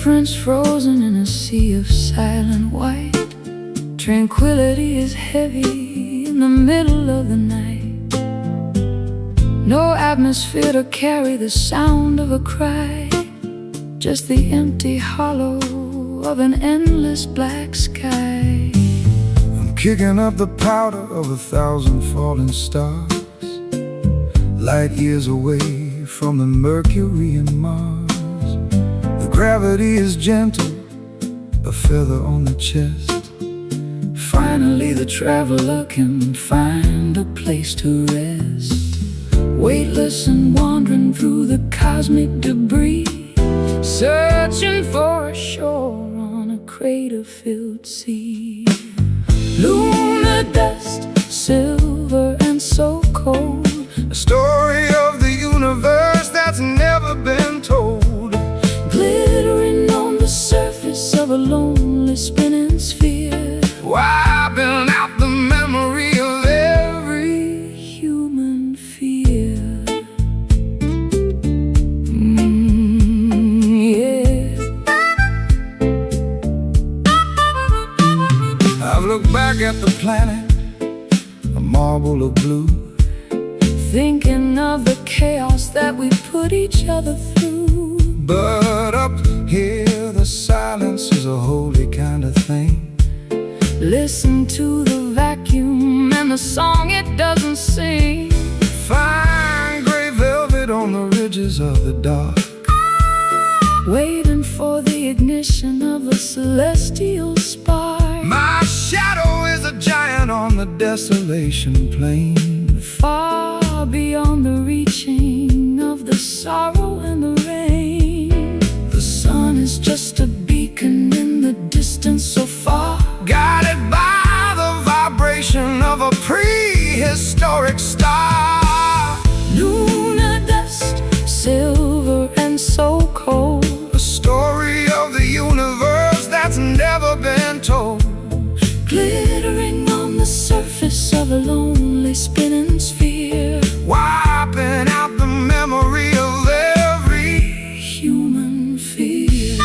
Footprints frozen in a sea of silent white. Tranquility is heavy in the middle of the night. No atmosphere to carry the sound of a cry, just the empty hollow of an endless black sky. I'm kicking up the powder of 1,000 falling stars, light years away from the Mercury and Mars. The gravity is gentle, a feather on the chest. Finally the traveler can find a place to rest, weightless and wandering through the cosmic debris, searching for a shore on a crater-filled sea. Lunar dust, silver and so cold, a story of the universe that's never been told. Glittering on the surface of a lonely spinning sphere, wiping out the memory of every human fear. Yeah. I've looked back at the planet, a marble of blue, thinking of the chaos that we put each other through. But up here the silence is a holy kind of thing. Listen to the vacuum and the song it doesn't sing. Fine gray velvet on the ridges of the dark, waiting for the ignition of a celestial spark. My shadow is a giant on the desolation plain, far beyond the reaching of the sorrow and the rain. The sun is just a beacon in the distance so far, guided by the vibration of a prehistoric star. Lunar dust, silver and so cold, a story of the universe that's never been told. Glittering on the surface of a lonely spinning sphere, wiping out the memory of every human fear.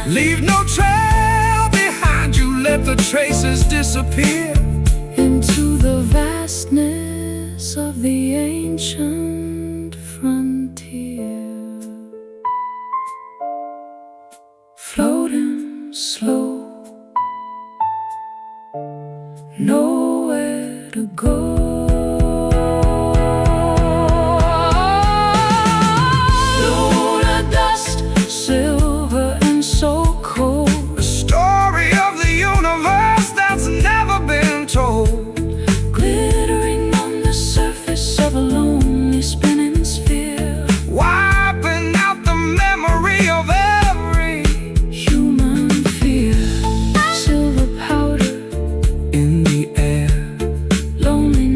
Leave no trail behind you, let the traces disappear into the vastness of the ancient frontier. Floating slow, nowhere to go. Lonely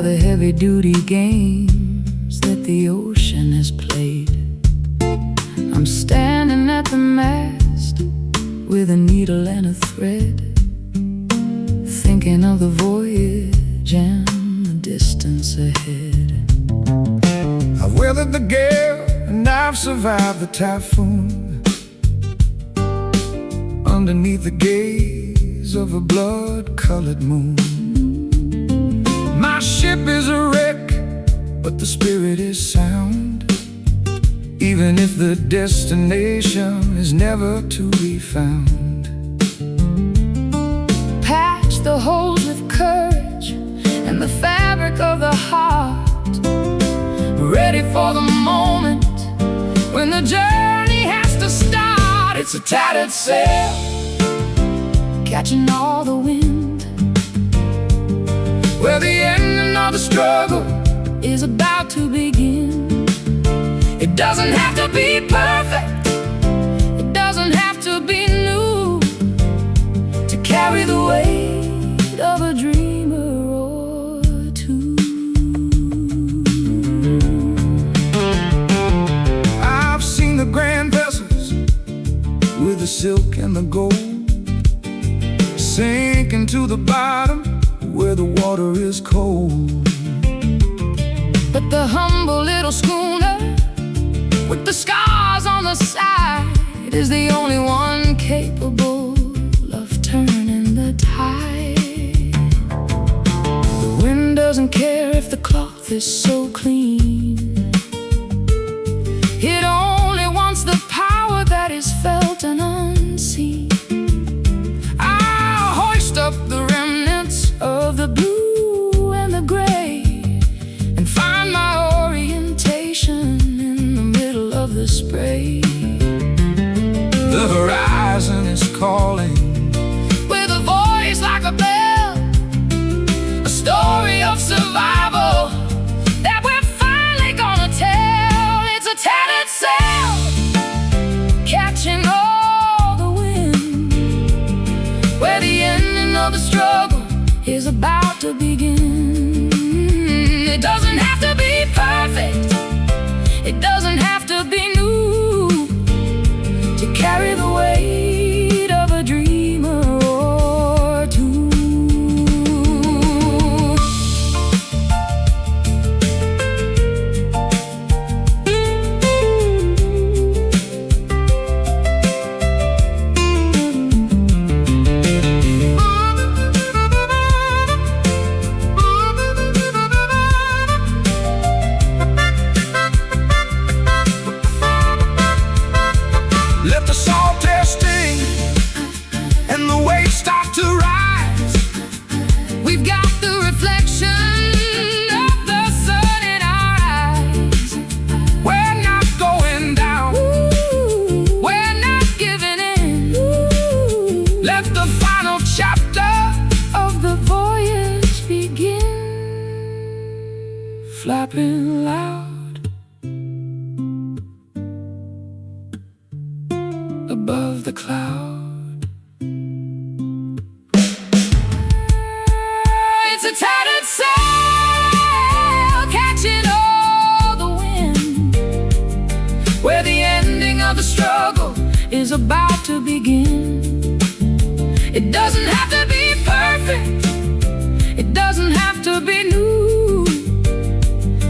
by the heavy-duty games that the ocean has played. I'm standing at the mast with a needle and a thread, thinking of the voyage and the distance ahead. I've weathered the gale and I've survived the typhoon, underneath the gaze of a blood-colored moon. My ship is a wreck, but the spirit is sound, even if the destination is never to be found. Patch the holes with courage and the fabric of the heart, ready for the moment when the journey has to start. It's a tattered sail, catching all the wind, where the ending of the struggle is about to begin. It doesn't have to be perfect, it doesn't have to be new, to carry the weight of a dreamer or two. I've seen the grand vessels with the silk and the gold sink into the bottom where the water is cold. But the humble little schooner with the scars on the side is the only one capable of turning the tide. The wind doesn't care if the cloth is so clean, it only wants the power that is felt and unseen. I'll hoist up the remnants of the blue and the gray and find my orientation in the middle of the spray. The horizon is calling With a voice like a bell, a story of survival that we're finally gonna tell. It's a tattered sail, catching all the wind, where the ending of the struggle is about to begin. It doesn't have to be perfect, it doesn't have to be new, to carry the weight of a dreamer or two. Let the salt air sting and the waves start to rise. We've got the reflection of the sun in our eyes. We're not going down, We're not giving in. let the final chapter Of the voyage begin. flapping loud above the cloud. It's a tattered sail, catching all the wind, where the ending of the struggle is about to begin. It doesn't have to be perfect, it doesn't have to be new,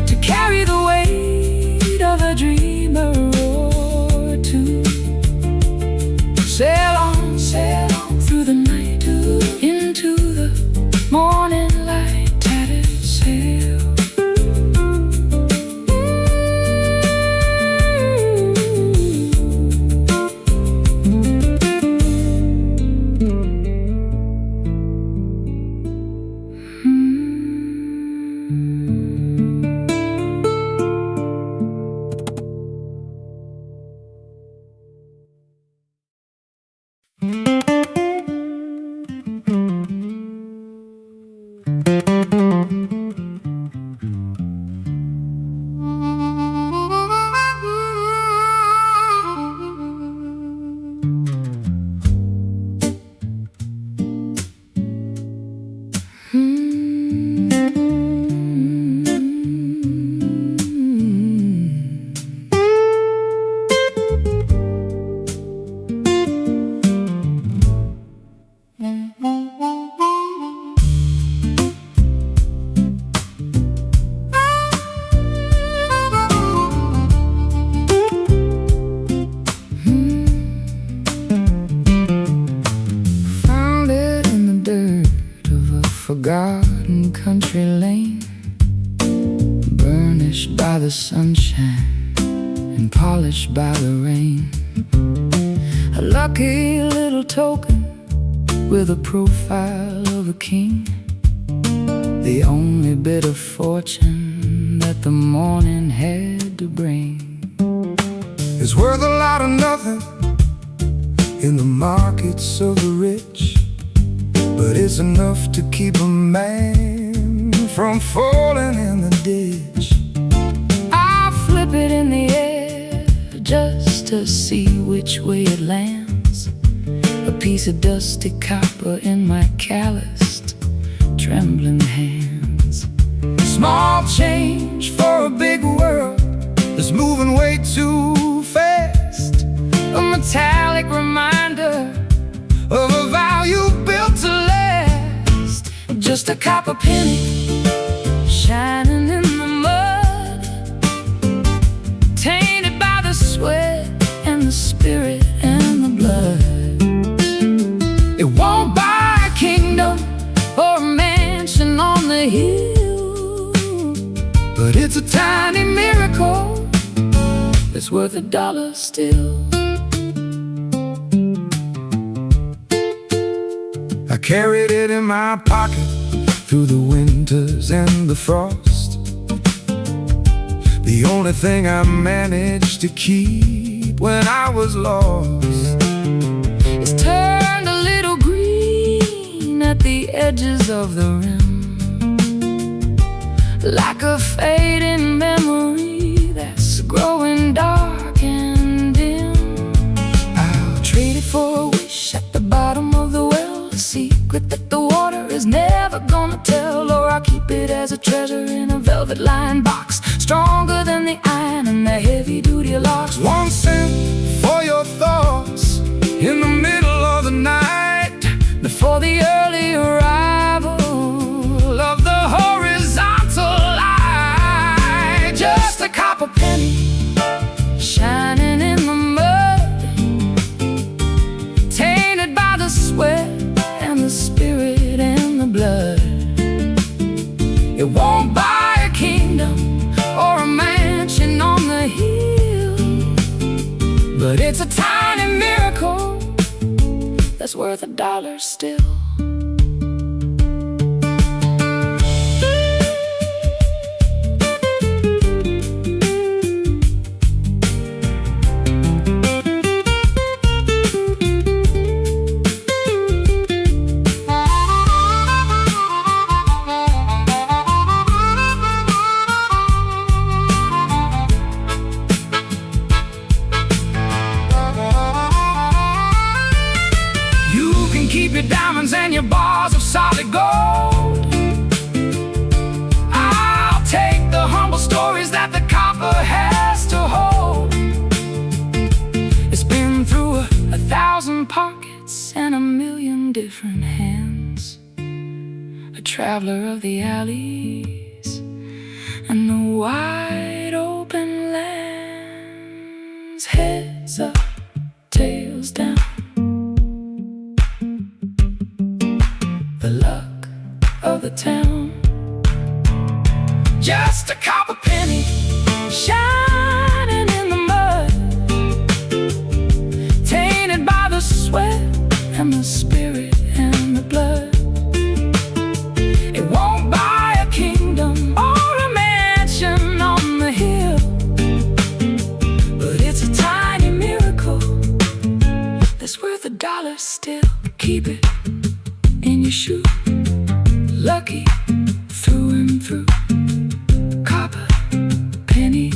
to carry the weight of a dreamer or two. Sail on through the night, into the morning light, tattered sail. lane, burnished by the sunshine and polished by the rain. A lucky little token with a profile of a king, the only bit of fortune that the morning had to bring. It's worth a lot of nothing in the markets of the rich, but it's enough to keep a man from falling in the ditch. I flip it in the air just to see which way it lands, a piece of dusty copper in my calloused, trembling hands. Small change for a big world that's moving way too fast, A metallic reminder of a value built to last. just a copper penny shining in the mud, tainted by the sweat and the spirit and the blood. It won't buy a kingdom Or a mansion on the hill, but it's a tiny miracle it's worth $1 still. I carried it in my pocket through the winters and the frost. The only thing I managed to keep when I was lost. It's turned a little green at the edges of the rim, like a fading memory that's growing dark and dim. I'll Trade it for a wish at the bottom of the well, a secret that the water is never gonna tell. Or I'll keep it as a treasure in a velvet-lined box, stronger than the iron and the heavy-duty locks. 1 cent for your thoughts in the middle of the night, Before the early arrival of the horizontal light. just a copper penny shining in the mud, tainted by the sweat and the spirit and the blood. It won't buy a kingdom Or a mansion on the hill, but it's a tiny miracle that's worth $1 still. Keep your diamonds and your bars of solid gold. I'll take the humble stories that the copper has to hold. It's been through 1,000 pockets and 1,000,000 different hands, a traveler of the alleys and the wide open lands. Heads up, tails down, the luck of the town. Just a copper penny Shining in the mud, tainted by the sweat and the spirit and the blood. It won't buy a kingdom Or a mansion on the hill, but it's a tiny miracle that's worth $1 still. Keep it in your shoe, lucky through and through. Copper penny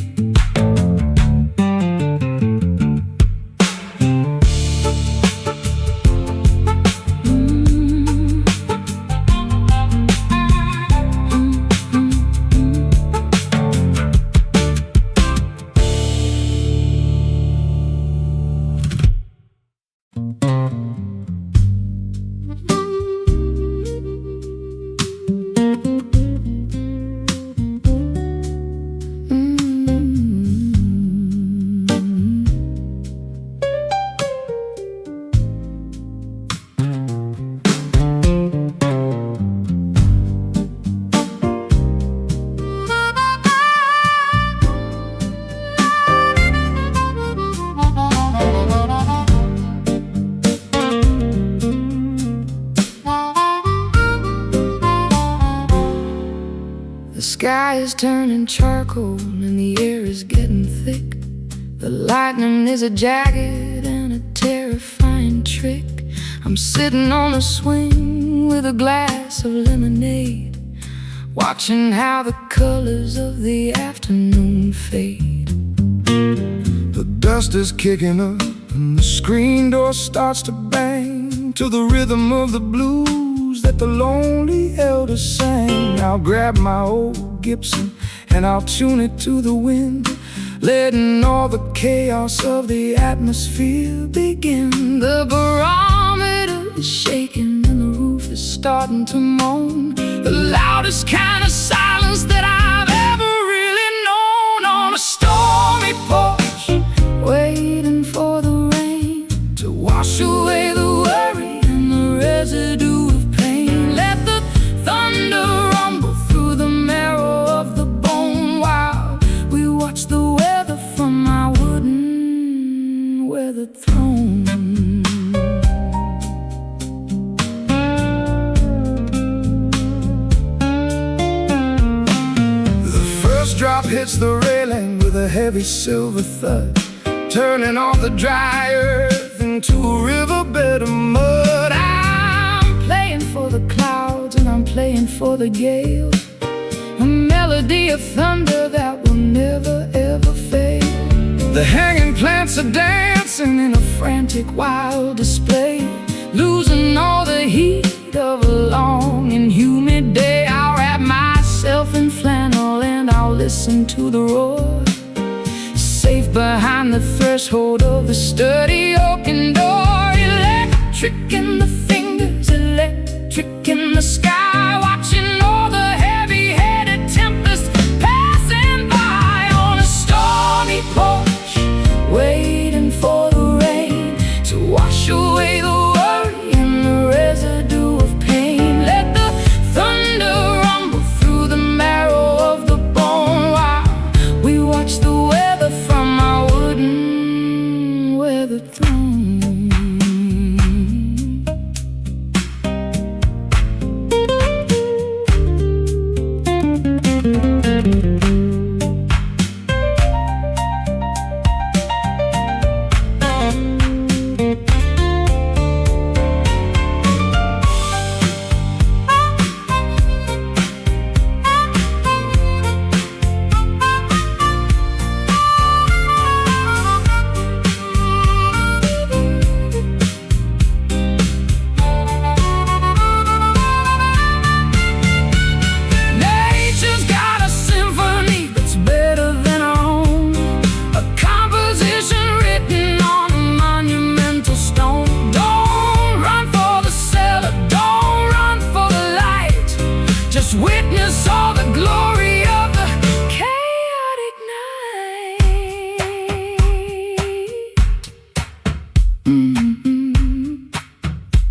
The sky is turning charcoal and the air is getting thick. The lightning is a jagged and a terrifying trick. I'm sitting on a swing with a glass of lemonade, watching how the colors of the afternoon fade. The dust is kicking up and the screen door starts to bang to the rhythm of the blues that the lonely elders sang. I'll grab my old Gibson and I'll tune it to the wind, letting all the chaos of the atmosphere begin. The barometer is shaking and the roof is starting to moan, the loudest kind of silence that I've ever really known. On a stormy porch, waiting for the rain to wash away the worry and the residue of pain. Let the thunder rumble through the marrow of the bone while we watch the weather from my wooden weathered throne. Drop hits the railing with a heavy silver thud, turning all the dry earth into a riverbed of mud. I'm playing for the clouds and I'm playing for the gale, a melody of thunder that will never ever fail. The hanging plants are dancing in a frantic wild display, losing all the heat of a long and humid day. I'll wrap myself in flannel and I'll listen to the roar, safe behind the threshold of the sturdy oaken door. Electric in the fingers, electric in the sky, watching all the heavy-headed tempests passing by. On a stormy porch, waiting for the rain to wash away the worry and the residue of pain. Let the thunder rumble through the marrow of the bone while we watch the weather from our wooden weathered throne. Witness all the glory of the chaotic night.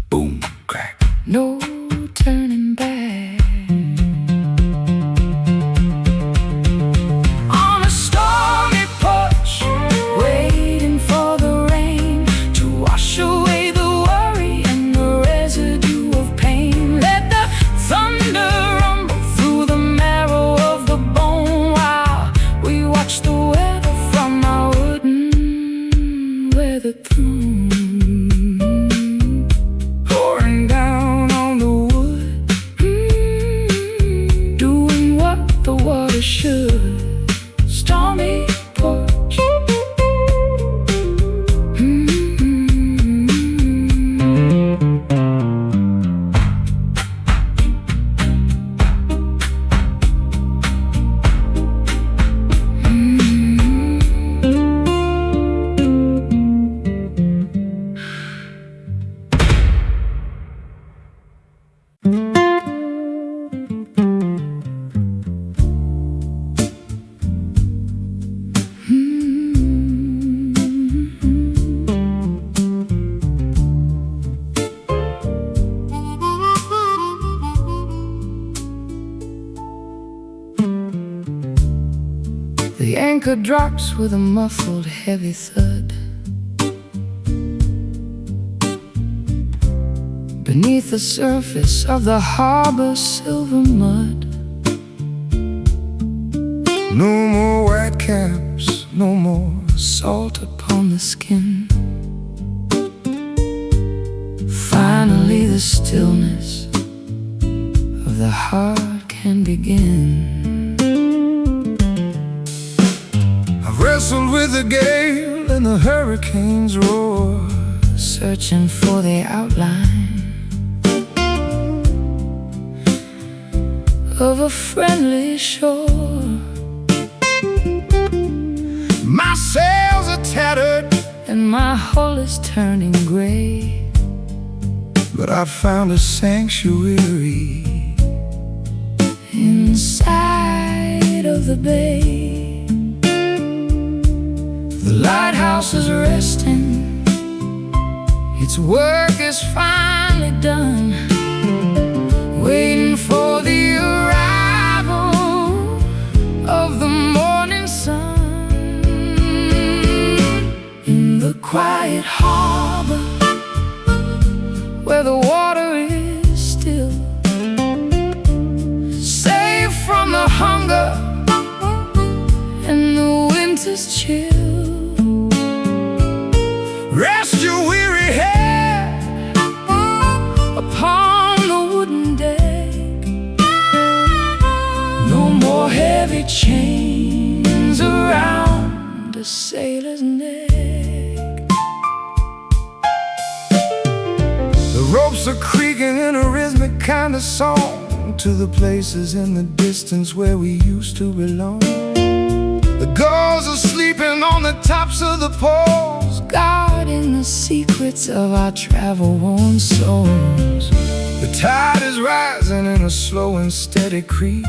boom, crack. No turning back. On a stormy porch, waiting for the rain to wash away the worry and the residue of pain. Let the thunder pouring down on the wood, doing what the water should. Stormy porch. The anchor drops with a muffled, heavy thud. Beneath the surface of the harbor's silver mud, No more white caps, no more salt upon the skin. Finally the stillness of the heart can begin. I've wrestled with the gale and the hurricane's roar, searching for the outline of a friendly shore. My sails are tattered and my hull is turning gray, but I found a sanctuary inside of the bay. The lighthouse is resting, its work is finally done, waiting for the arrival of the morning sun. In the quiet harbor where the water is still, safe from the hunger and the winter's chill. Rest your weary head upon the wooden deck. No more heavy chains around a sailor's neck. The ropes are creaking in a rhythmic kind of song to the places in the distance where we used to belong. The gulls are sleeping on the tops of the poles, guarding the secrets of our travel-worn souls. the tide is rising in a slow and steady creep,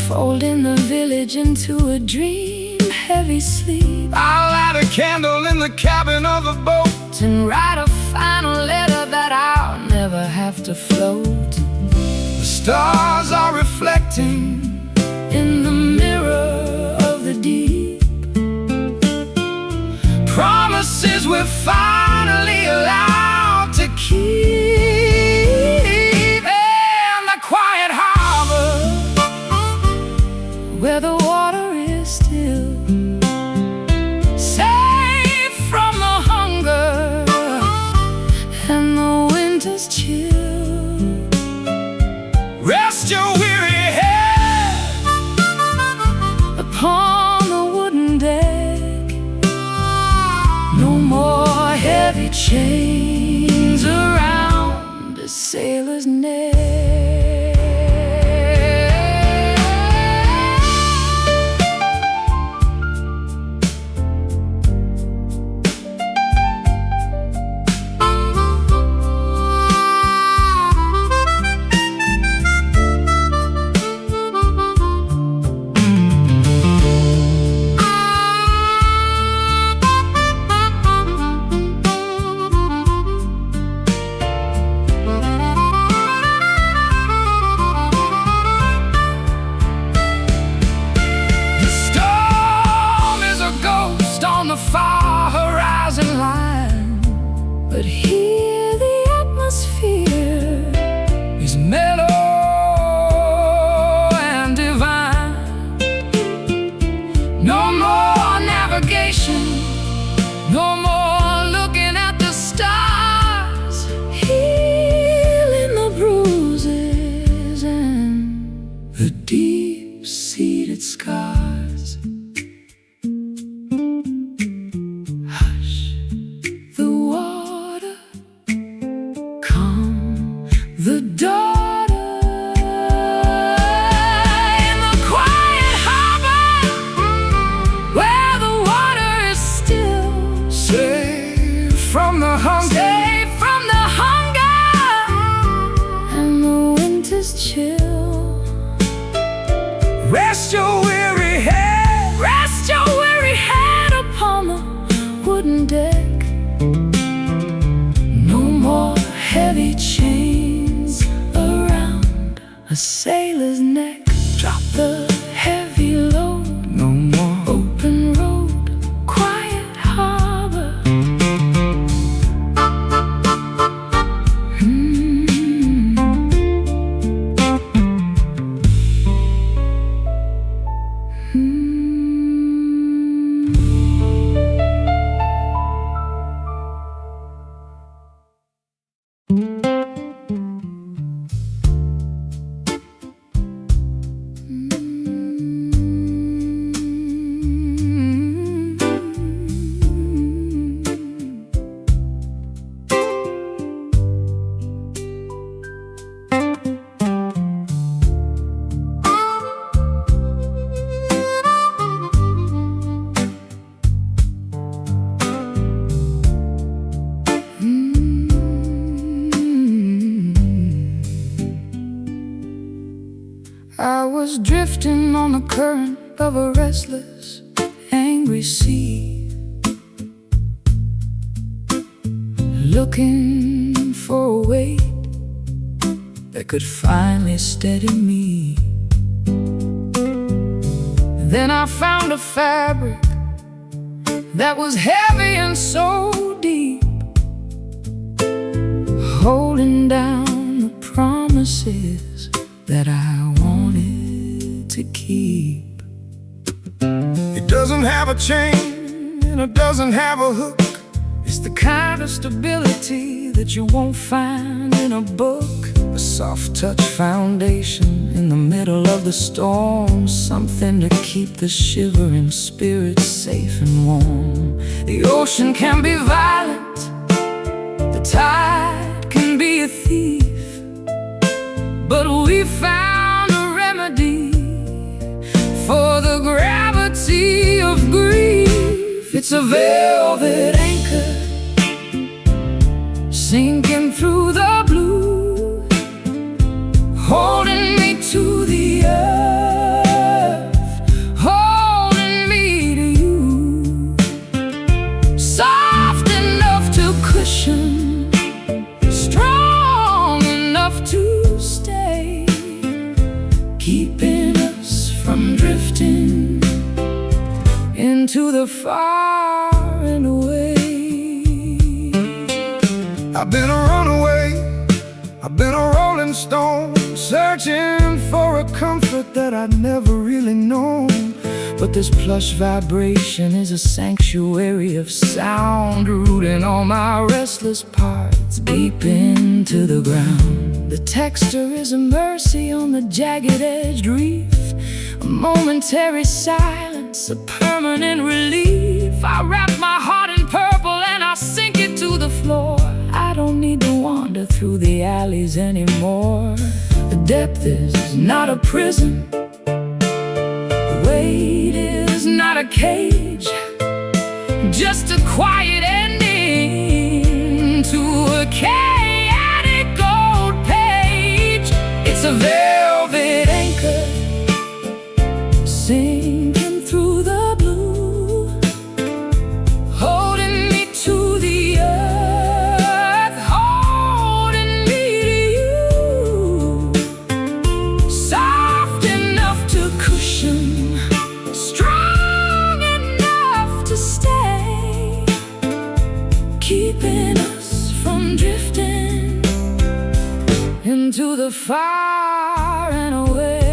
folding the village into a dream, heavy sleep. I'll light a candle in the cabin of a boat and write a final letter that I'll never have to float. The stars are reflecting in the mirror of the deep, promises we're finally allowed to keep. In the quiet harbor where the water is still, safe from the hunger and the winter's chill. Rest your weary head upon the wooden deck. No more heavy chains around a sailor's neck. The far horizon line, But here the atmosphere is mellow and divine. no more navigation, no more looking at the stars, healing the bruises and the deep-seated scars. Hush, the water, calm the daughter. In the quiet harbor where the water is still, safe from the hunger safe from the hunger and the winter's chill. Rest your weary head, Rest your weary head upon the wooden deck. No more heavy chains around a sailor's neck. Drop the heavy load, no more open road, quiet harbor. on the current of a restless, angry sea, looking for a weight that could finally steady me. Then I found a fabric that was heavy and so deep, holding down the promises that I wanted to keep. It doesn't have a chain and it doesn't have a hook. It's the kind of stability that you won't find in a book. A soft touch foundation in the middle of the storm, something to keep the shivering spirit safe and warm. The ocean can be violent, the tide can be a thief, but we found a remedy for the gravity of grief. It's a velvet anchor sinking through the blue, holding me to the earth, holding me to you. Soft enough to cushion, strong enough to stay, keeping us from drifting into the far and away. I've been a runaway, I've been a rolling stone, searching for a comfort that I'd never really known. But this plush vibration is a sanctuary of sound, rooting all my restless parts deep into the ground. The texture is a mercy on the jagged-edged reef, a momentary silence, a permanent relief. I wrap my heart in purple and I sink it to the floor. I don't need to wander through the alleys anymore. The depth is not a prison, the weight is not a cage, just a quiet ending to a chaotic gold page. It's a velvet anchor sinking through the blue, holding me to the earth, holding me to you. Soft enough to cushion, strong enough to stay, keeping us from drifting into the far and away.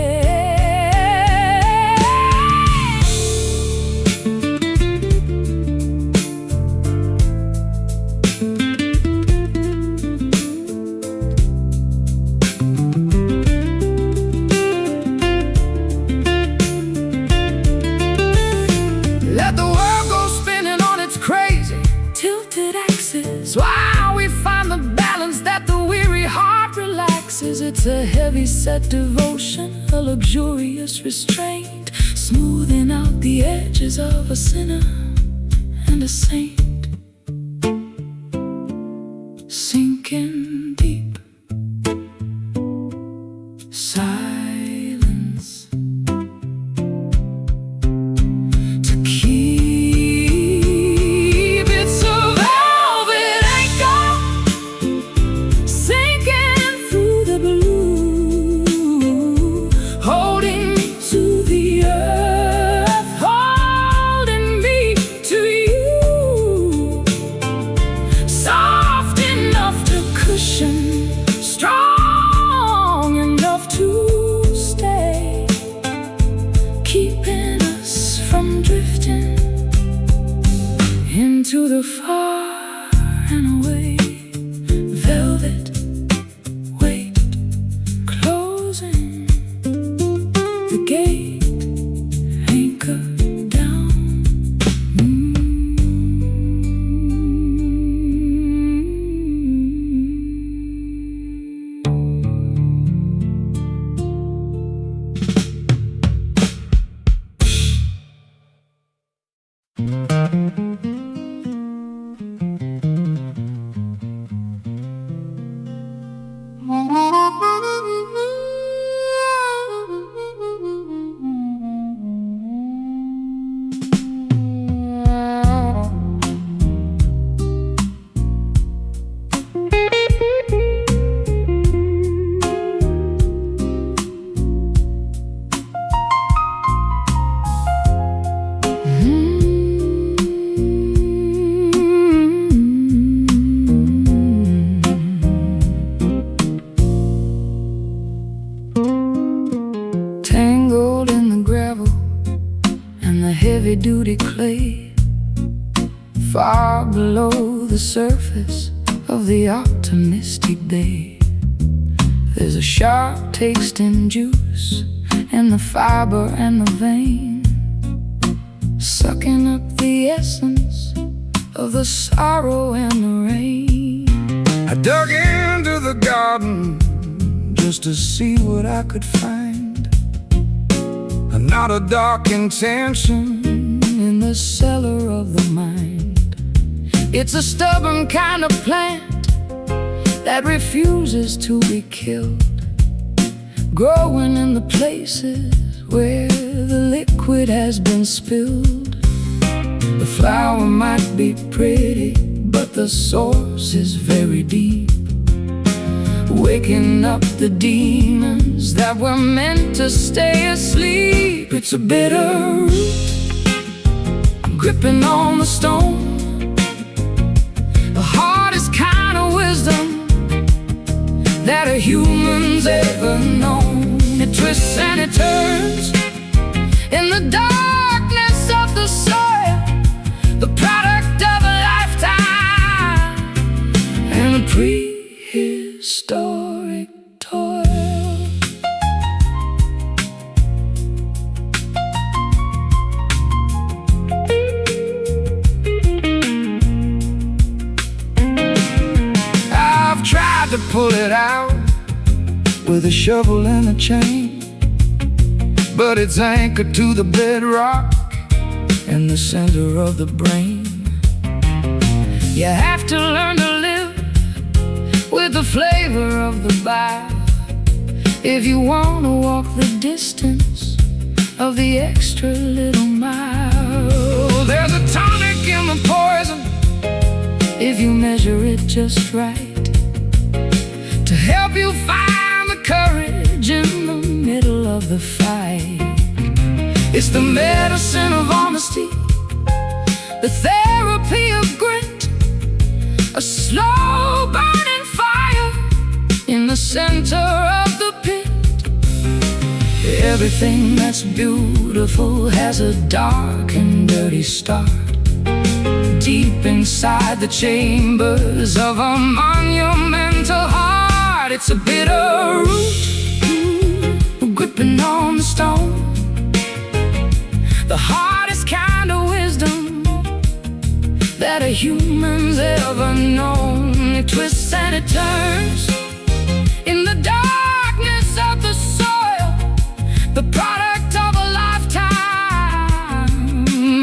Let the world go spinning on its crazy, tilted axis, while we find the balance that the weary heart relaxes. It's a heavy-set devotion, a luxurious restraint, smoothing out the edges of a sinner and a saint. Sinking deep, silence to keep. It's a velvet anchor sinking through the blue, holding me to the earth, holding me to you. Soft enough to cushion, strong enough to stay, keeping us from drifting into the far and away. Velvet weight closing the gate, anchor down. heavy-duty clay, far below the surface of the optimistic bay. There's a sharp tasting juice in the fiber and the vein, sucking up the essence of the sorrow and the rain. I dug into the garden just to see what I could find, and not a dark intention In the cellar of the mind, it's a stubborn kind of plant that refuses to be killed, growing in the places where the liquid has been spilled. The flower might be pretty, but the source is very deep, waking up the demons that were meant to stay asleep. It's a bitter root, I'm gripping on the stone, the hardest kind of wisdom that a human's ever known. It twists and it turns in the darkness of the soil, the product of a lifetime and a prehistoric toil. I've tried to pull it out with a shovel and a chain, but it's anchored to the bedrock in the center of the brain. You have to learn to live with the flavor of the bite if you want to walk the distance of the extra little mile. There's a tonic in the poison if you measure it just right, to help you find the courage in the middle of the fight. It's the medicine of honesty, the therapy of grit, a slow burning fire in the center of the pit. Everything that's beautiful has a dark and dirty start, deep inside the chambers of a monumental heart. It's a bitter root, gripping on the stone, the hardest kind of wisdom that a human's ever known. It twists and it turns in the darkness of the soil, the product of a lifetime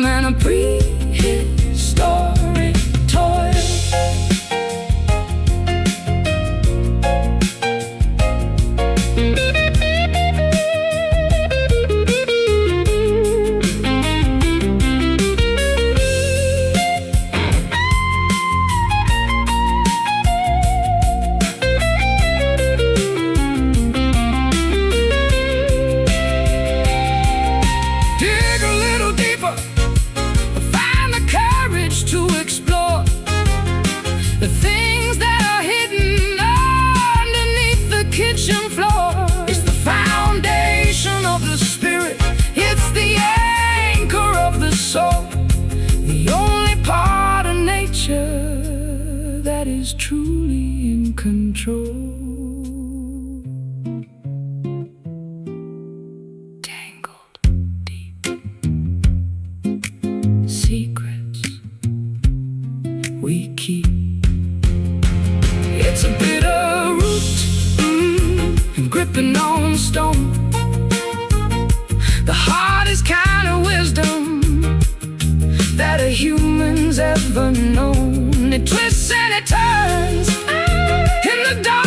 and a prehistoric toil. The things that are hidden underneath the kitchen floor. It's the foundation of the spirit, it's the anchor of the soul, the only part of nature that is truly in control. Tangled deep, secrets we keep. It's a bitter root, and gripping on stone, the hardest kind of wisdom that a human's ever known. It twists and it turns in the dark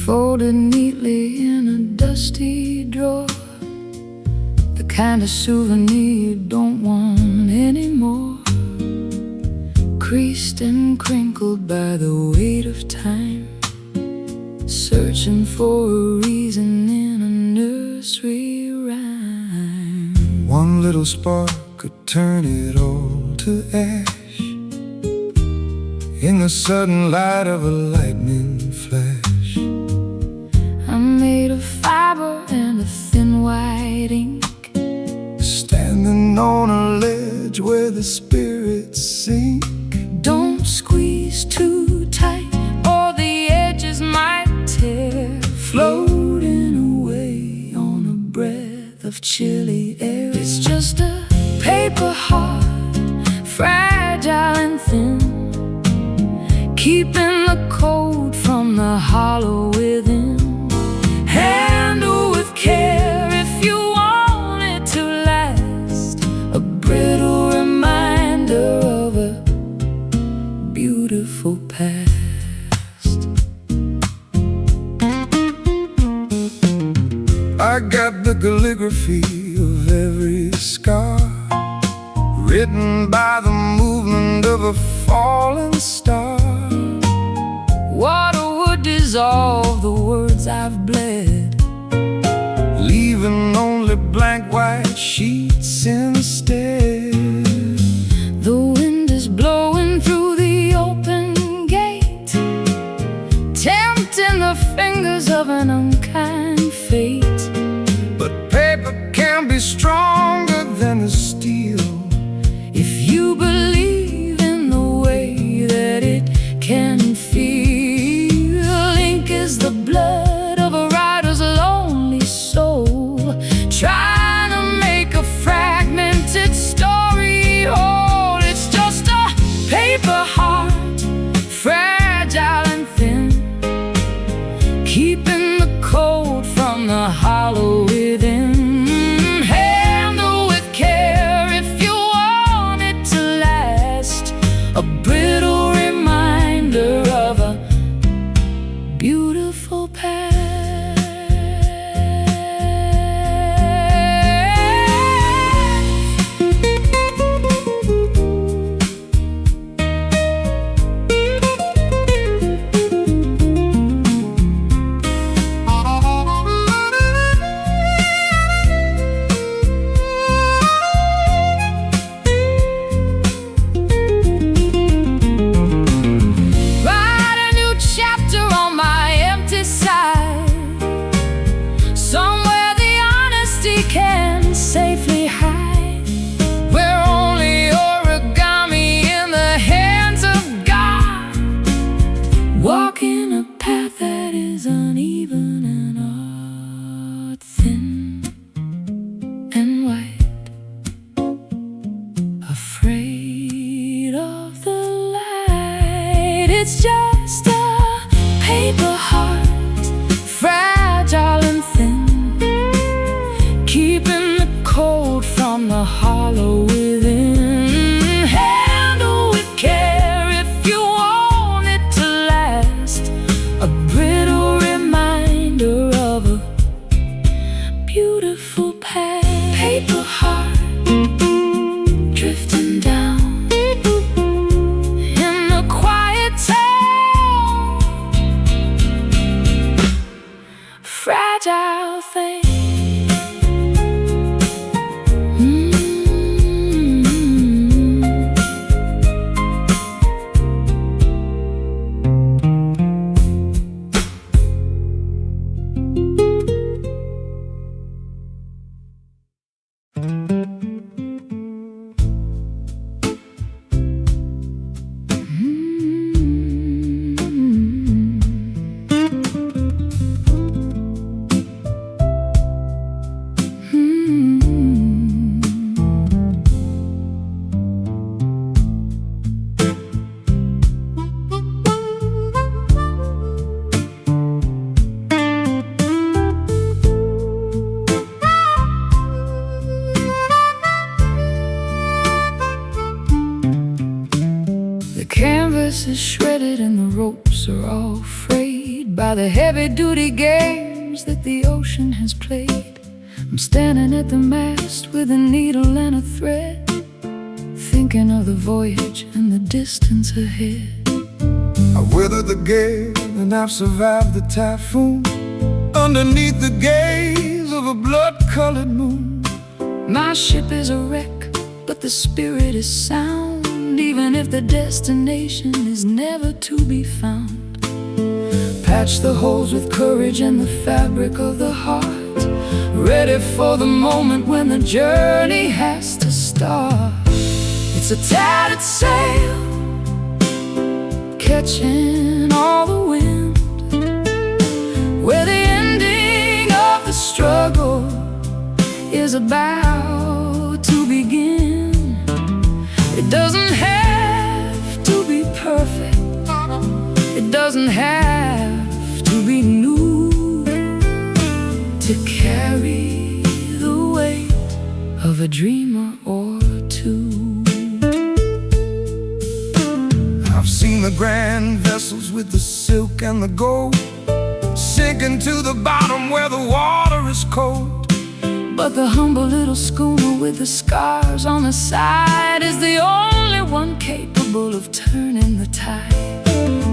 folded neatly in a dusty drawer, the kind of souvenir you don't want anymore, creased and crinkled by the weight of time, searching for a reason in a nursery rhyme. One little spark could turn it all to ash in the sudden light of a lightning flash. I'm made of fiber and a thin white ink, standing on a ledge where the spirits sink. Don't squeeze too tight or the edges might tear, floating away on a breath of chilly air. It's just a paper heart, fragile and thin, keeping the cold from the hollow within. Handle with care if you want it to last, a brittle reminder of a beautiful past. I got the calligraphy of every scar, written by the movement of a falling star. Water would dissolve the words I've bled, leaving only blank white sheets instead. the wind is blowing through the open gate, tempting the fingers of an unkind fate. But paper can be stronger than the steel If you believe in the way that it can feel. Ink is the blood of a writer's lonely soul, trying to make a fragmented story whole. It's just a paper heart, fragile and thin, keeping the cold from the hollow within. Handle with care if you want it to last, a brittle reminder of a beautiful past. Write a new chapter on my empty side, somewhere the honesty can safely hide, where only origami in the hands of God, walking a path that is uneven and art thin and white, afraid of the light. It's just a paper heart, fragile and thin, keeping the cold from the hollow within. Handle with care if you want it to last, a brittle reminder of a beautiful past. Paper heart, drifting down in a quiet town, fragile thing. The canvas is shredded and the ropes are all frayed. by the heavy-duty games that the ocean has played. I'm standing at the mast with a needle and a thread, thinking of the voyage and the distance ahead. I weathered the gale and I've survived the typhoon, underneath the gaze of a blood-colored moon. My ship is a wreck, but the spirit is sound, even if the destination is never to be found. Patch the holes with courage and the fabric of the heart, ready for the moment when the journey has to start. It's a tattered sail, catching all the wind, where the ending of the struggle is about to begin. It doesn't have to be perfect, it doesn't have to be new, to carry the weight of a dreamer or two. I've seen the grand vessels with the silk and the gold sinking to the bottom where the water is cold. But the humble little schooner with the scars on the side is the only one capable of turning the tide.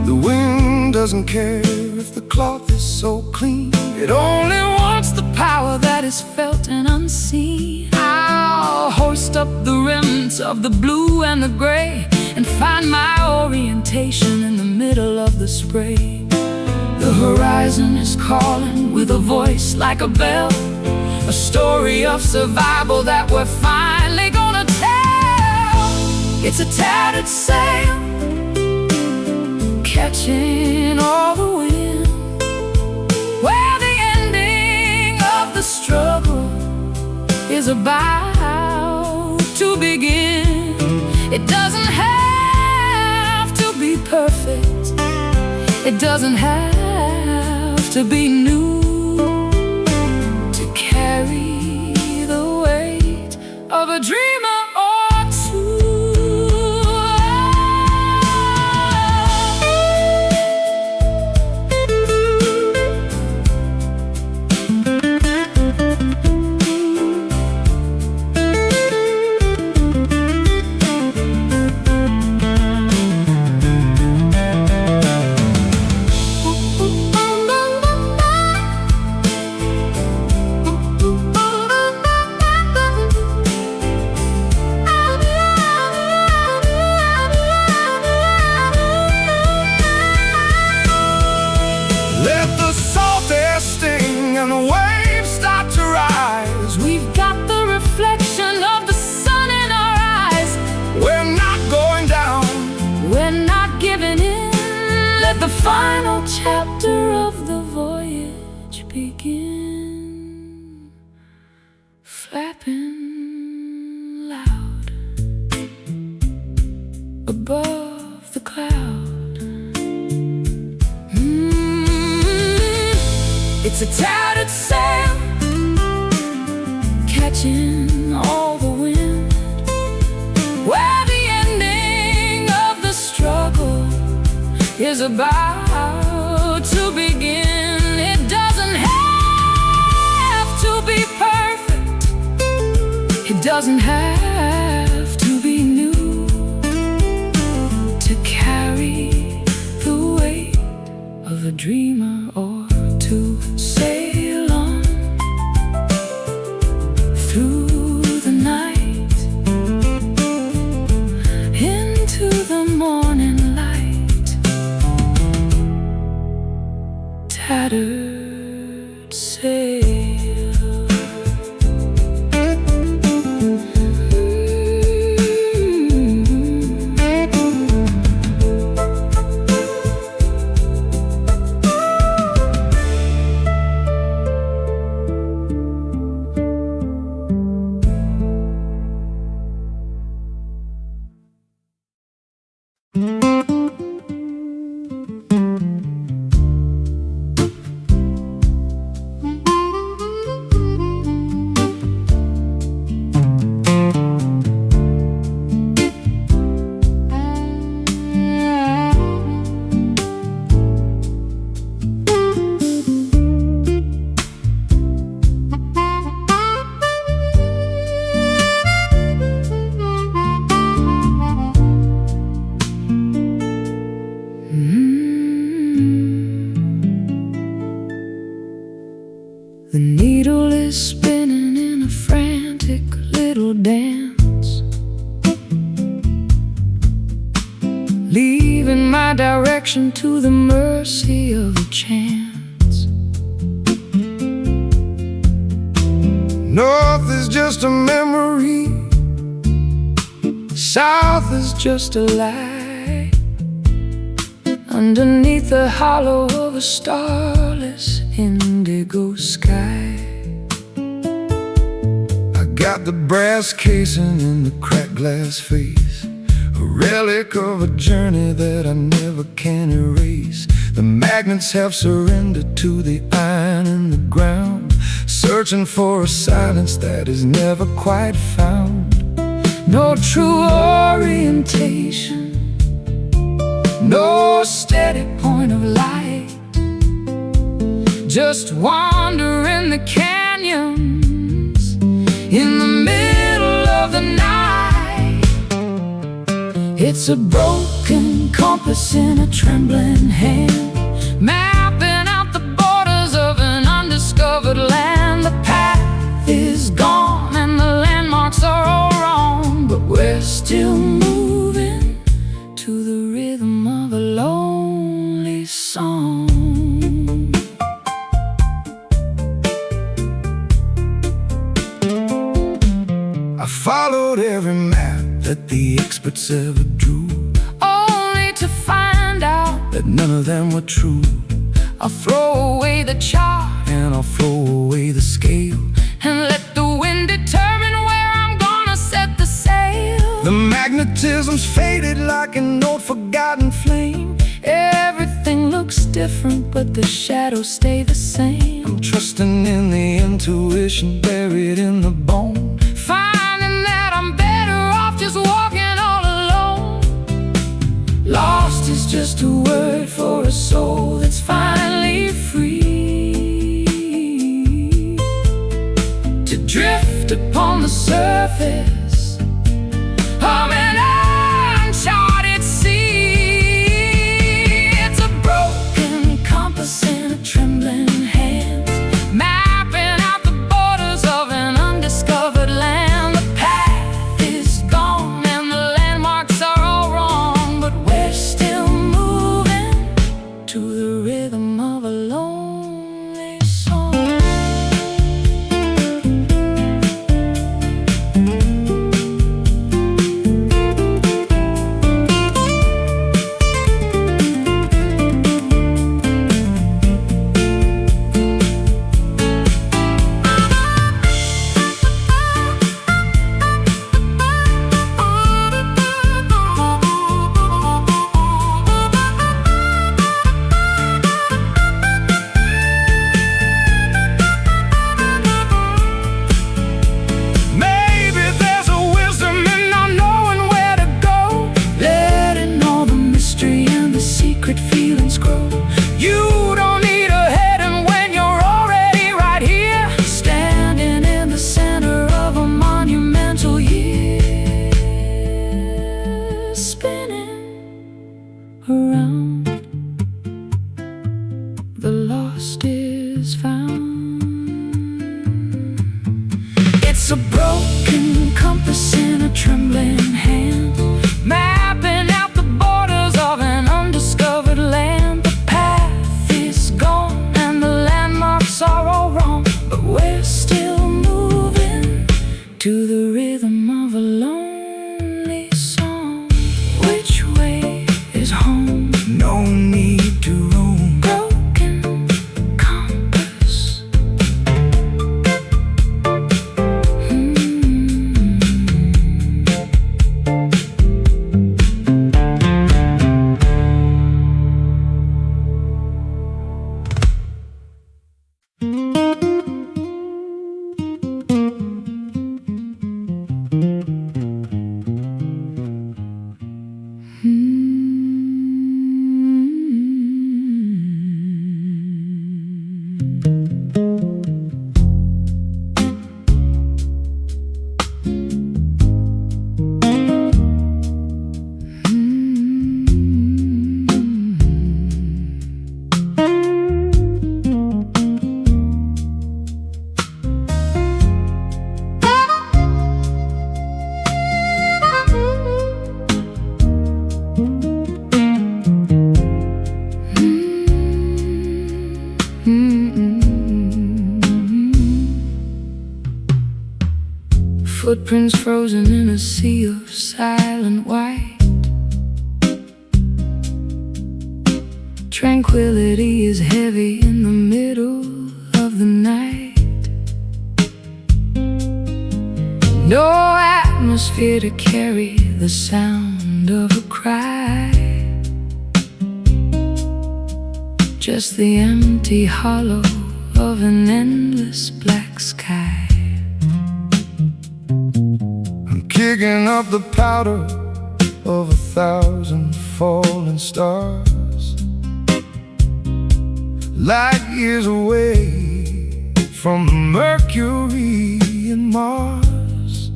The wind doesn't care if the cloth is so clean, it only wants the power that is felt and unseen. I'll hoist up the remnants of the blue and the gray and find my orientation in the middle of the spray. The horizon is calling with a voice like a bell, a story of survival that we're finally gonna tell. It's a tattered sail, catching all the wind, where the ending of the struggle is about to begin. It doesn't have to be perfect, it doesn't have to be new, to carry the weight of a dreamer or two. And the waves start to rise. We've got the reflection of the sun in our eyes. We're not going down, we're not giving in. Let the final chapter of the voyage begin. Flapping loud above the cloud. It's a tattered sail, catching all the wind, where the ending of the struggle is about to begin. It doesn't have to be perfect, it doesn't have to be new, to carry the weight of a dreamer or two. Sail on through the night, into the morning light. Tattered sail. The needle is spinning in a frantic little dance, leaving my direction to the mercy of a chance. North is just a memory, south is just a lie, underneath the hollow of a starless indigo sky. I got the brass casing in the cracked glass face, a relic of a journey that I never can erase. The magnets have surrendered to the iron in the ground, searching for a silence that is never quite found. No true orientation, no steady point of light, just wandering the canyons in the middle of the night. It's a broken compass in a trembling hand, mapping out the borders of an undiscovered land. The path is gone and the landmarks are all wrong, but we're still moving to the rhythm of a lonely song. I followed every map that the experts ever drew, only to find out that none of them were true. I'll throw away the chart And I'll throw away the scale, and let the wind determine where I'm gonna set the sail. the magnetism's faded like an old forgotten flame. Everything looks different, but the shadows stay the same. I'm trusting in the intuition buried in the bone, Finding that I'm better off just walking all alone. Lost is just a word for a soul that's finally free to drift upon the surface of an uncharted sea. It's a broken compass in a trembling hand, mapping out the borders of an undiscovered land. The path is gone and the landmarks are all wrong, but we're still moving to the rhythm of a lonely song. maybe there's a wisdom in not knowing where to go, Letting all the mystery and the secret feelings grow. you don't need a heading when you're already right here. Standing in the center of a monumental year, spinning around, the lost is found. It's a broken compass in a trembling hand, mapping out the borders of an undiscovered land. The path is gone and the landmarks are all wrong, but we're still moving to the rhythm of a lonely song. Which way is home? No need to roam. Broken compass. footprints frozen in a sea of silent white. Tranquility is heavy in the middle of the night. No atmosphere to carry the sound of a cry. Just the empty hollow of an endless black sky. I'm kicking up the powder of 1,000 falling stars, light years away from the Mercury and Mars.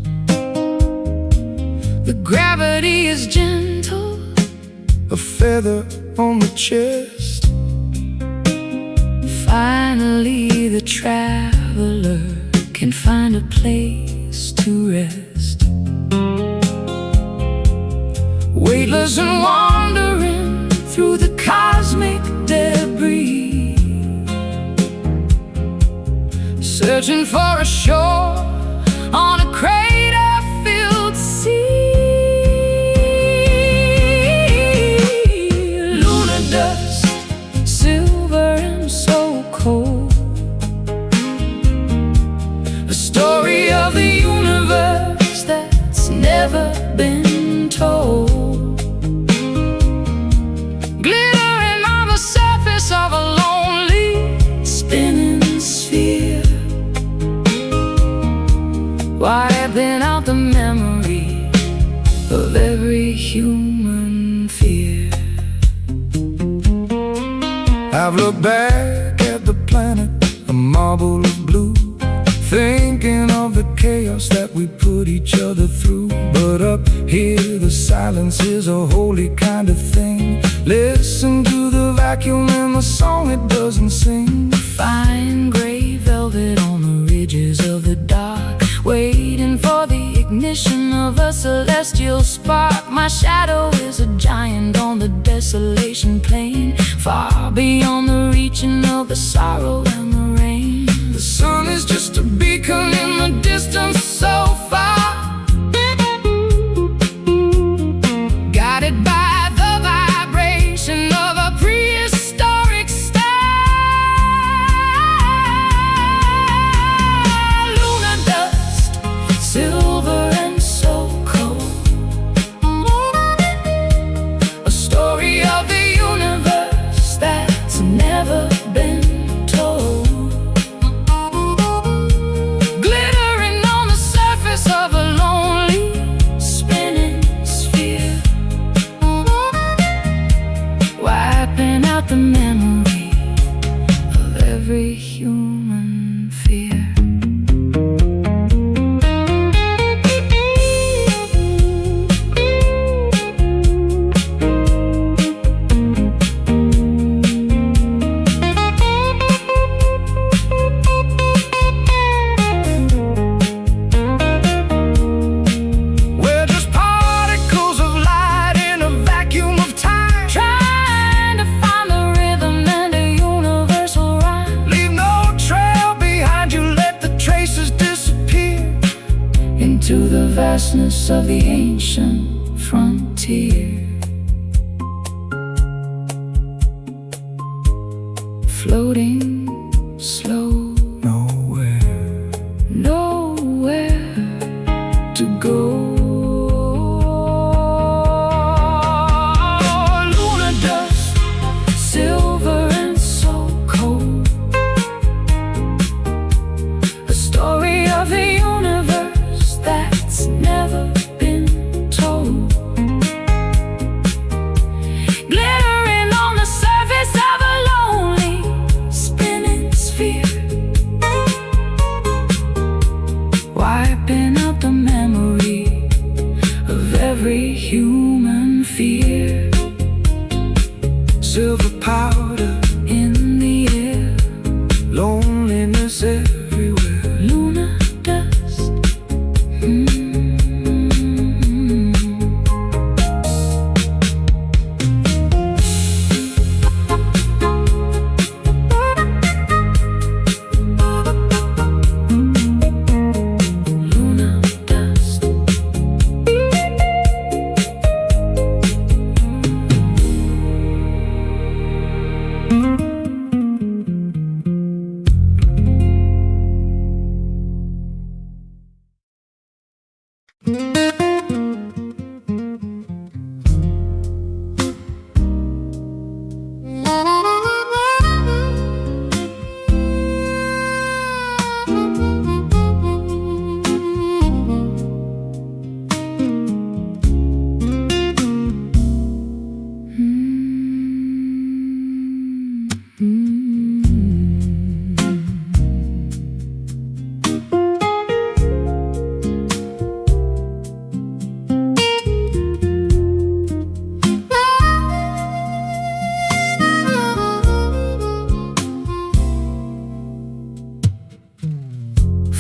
The gravity is gentle, a feather on the chest. Finally the traveler can find a place to rest. Weightless and wandering through the cosmic debris, searching for a shore on a crater-filled sea. Lunar dust, silver and so cold, a story of the universe that's never been told. Glittering on the surface of a lonely spinning sphere, wiping out the memory of every human fear. I've looked back at the planet, a marble of blue, thinking of the chaos that we put each other through. But up here the silence is a holy kind of thing. Listen to the vacuum and the song it doesn't sing. Fine gray velvet on the ridges of the dark, waiting for the ignition of a celestial spark. My shadow is a giant on the desolation plain, far beyond the reaching of the sorrow and the rain. The sun is just a beacon in the distance so far, guided by the vibration of a prehistoric star. Lunar dust, silver and so cold, a story of the universe that's never been told. Glittering on the surface of a lonely spinning sphere, wiping out the memory of every human fear. we're just particles of light in a vacuum of time. Trying to find the rhythm and a universal rhyme. Leave no trail behind you, let the traces disappear Into the vastness of the ancient frontier, floating slow, nowhere. nowhere to go. Lunar dust, silver and so cold, a story of the universe that's never been told. Glittering on the surface of a lonely spinning sphere, wiping out the memory of every human fear. Silver powder, In the air, loneliness everywhere. lunar dust. Lunar dust.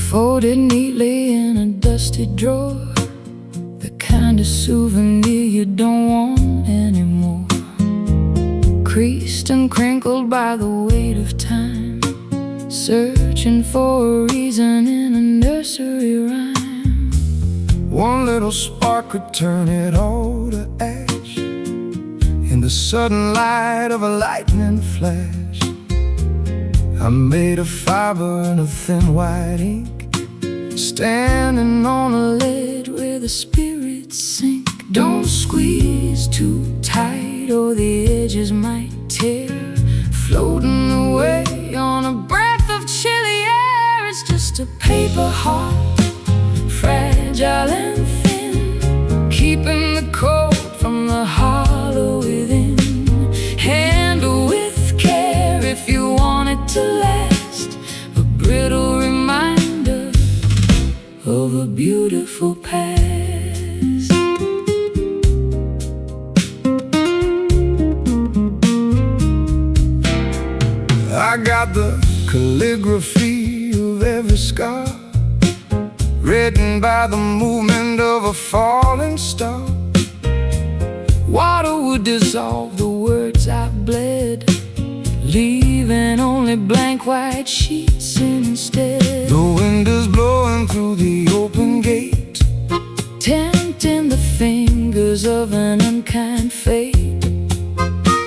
folded neatly in a dusty drawer, the kind of souvenir you don't want anymore. Creased and crinkled by the weight of time, searching for a reason in a nursery rhyme. One little spark could turn it all to ash, in the sudden light of a lightning flash. I'm made of fiber and a thin white ink, standing on a ledge where the spirits sink. Don't squeeze too tight or the edges might tear, floating away on a breath of chilly air. It's just a paper heart, fragile and thin, keeping the cold from the hollow within. Handle with care if you want it to last, a brittle reminder of a beautiful past. I got the calligraphy of every scar, written by the movement of a falling star. Water would dissolve the words I've bled, leaving only blank white sheets instead. The wind is blowing through the open gate, tempting the fingers of an unkind fate.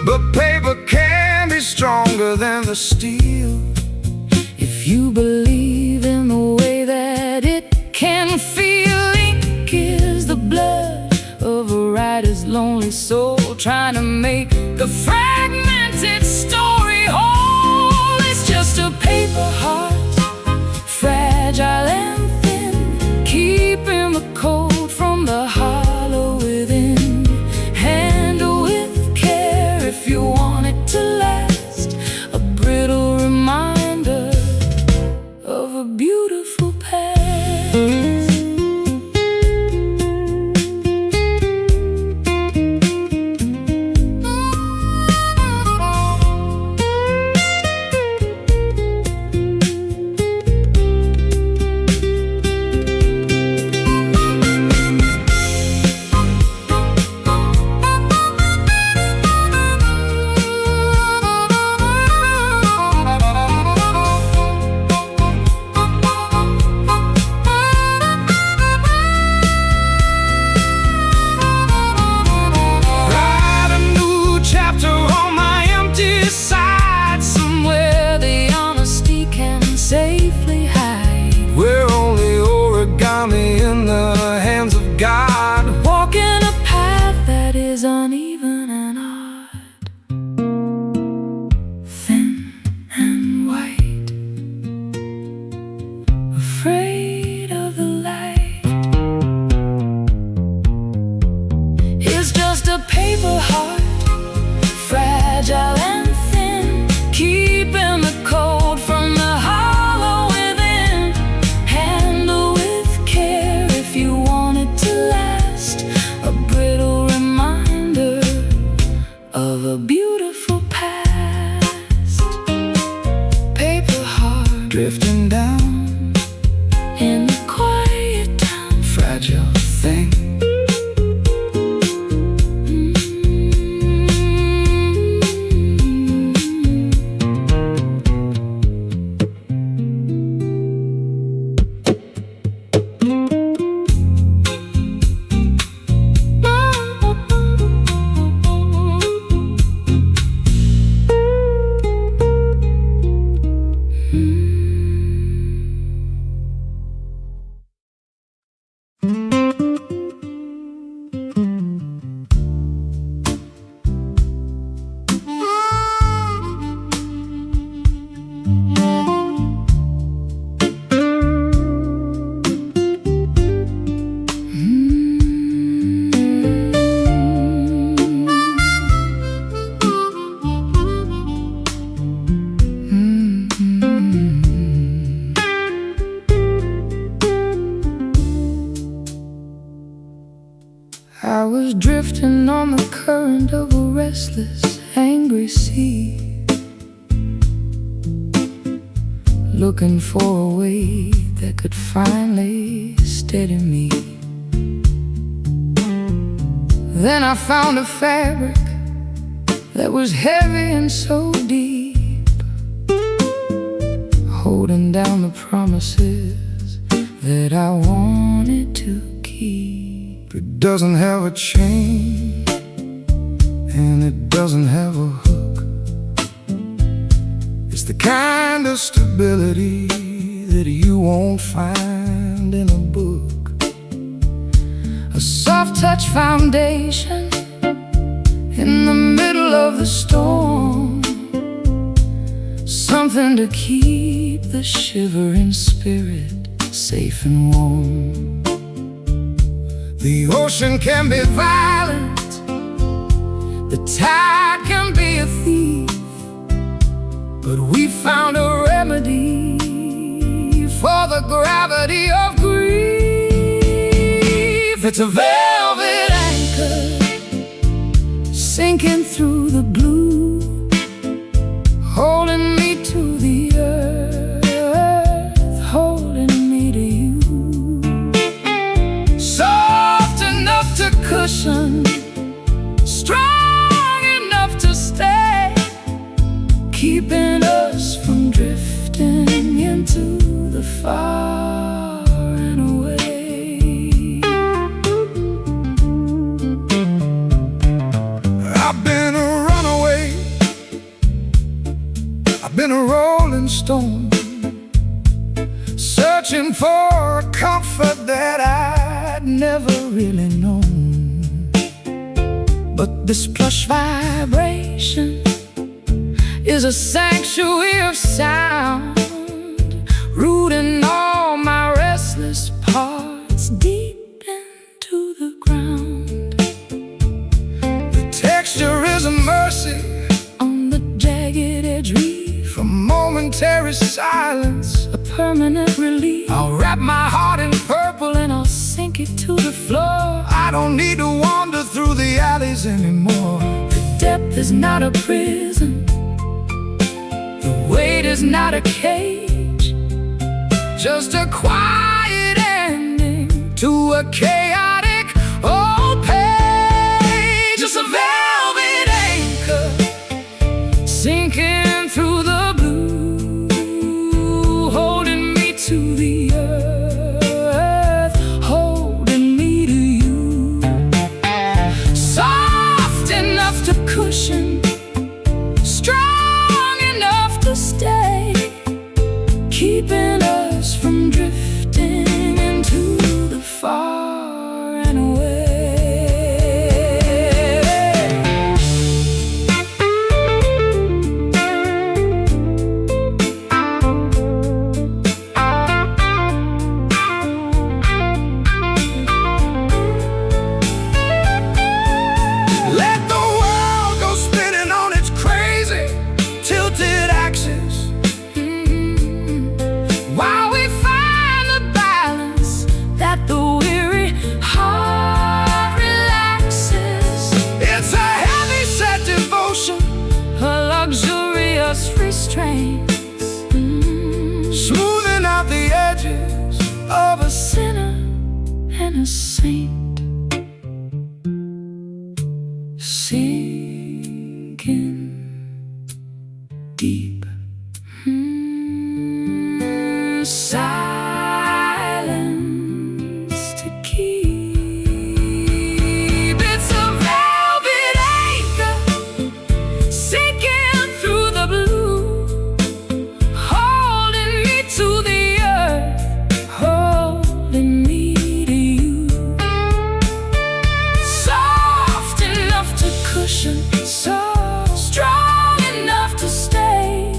but paper can be stronger than the steel, if you believe in the way that it can feel. Ink is the blood of a writer's lonely soul, trying to make the fragmented story whole. It's just a paper heart, fragile and thin, keeping the cold from the hollow within. Handle with care if you want it to last, a brittle reminder of a beautiful past. Safely hide, we're only origami in the hands of God, walking a path that is uneven and odd, thin and white, afraid of the light. It's just a paper heart, fragile and thin, keeping the cold from the heart. Of a beautiful past, paper heart drifting down in the quiet town, fragile thing. I was drifting on the current of a restless, angry sea, looking for a way that could finally steady me. Then I found a fabric that was heavy and so deep, holding down the promises that I wanted to keep. It doesn't have a chain, and it doesn't have a hook. It's the kind of stability that you won't find in a book. A soft-touch foundation in the middle of the storm, something to keep the shivering spirit safe and warm. The ocean can be violent, the tide can be a thief, but we found a remedy for the gravity of grief. It's a velvet anchor sinking through the blue, holding me to the earth, holding me to you. Soft enough to Cushion, strong enough to stay, keeping us from drifting into the far and away. I've been a runaway, I've been a rolling stone, searching for a comfort that I'd never really known. But this plush vibration is a sanctuary of sound, rooting all my restless parts deep into the ground. The texture is a mercy On the jagged edge reef, for momentary silence. a permanent relief. I'll wrap my heart in Purple and I'll sink it to the floor. I don't need to wander through the alleys anymore. The depth is not a prison, the weight is not a cage, Just a quiet ending to a chaotic old page. just a velvet anchor sinking through the blue, holding me to the earth, holding me to you. Soft enough to cushion, strong enough to stay, keeping us from drifting into the far and away. Let the world go spinning on its crazy, tilted axis, While we find the balance that the weary heart relaxes, it's a heavy set devotion, a luxurious restraint, smoothing out the edges of a sinner and a saint, sinking deep. Silence to keep. It's a velvet anchor sinking through the blue, holding me to the earth, holding me to you. Soft enough to cushion, so strong enough to stay,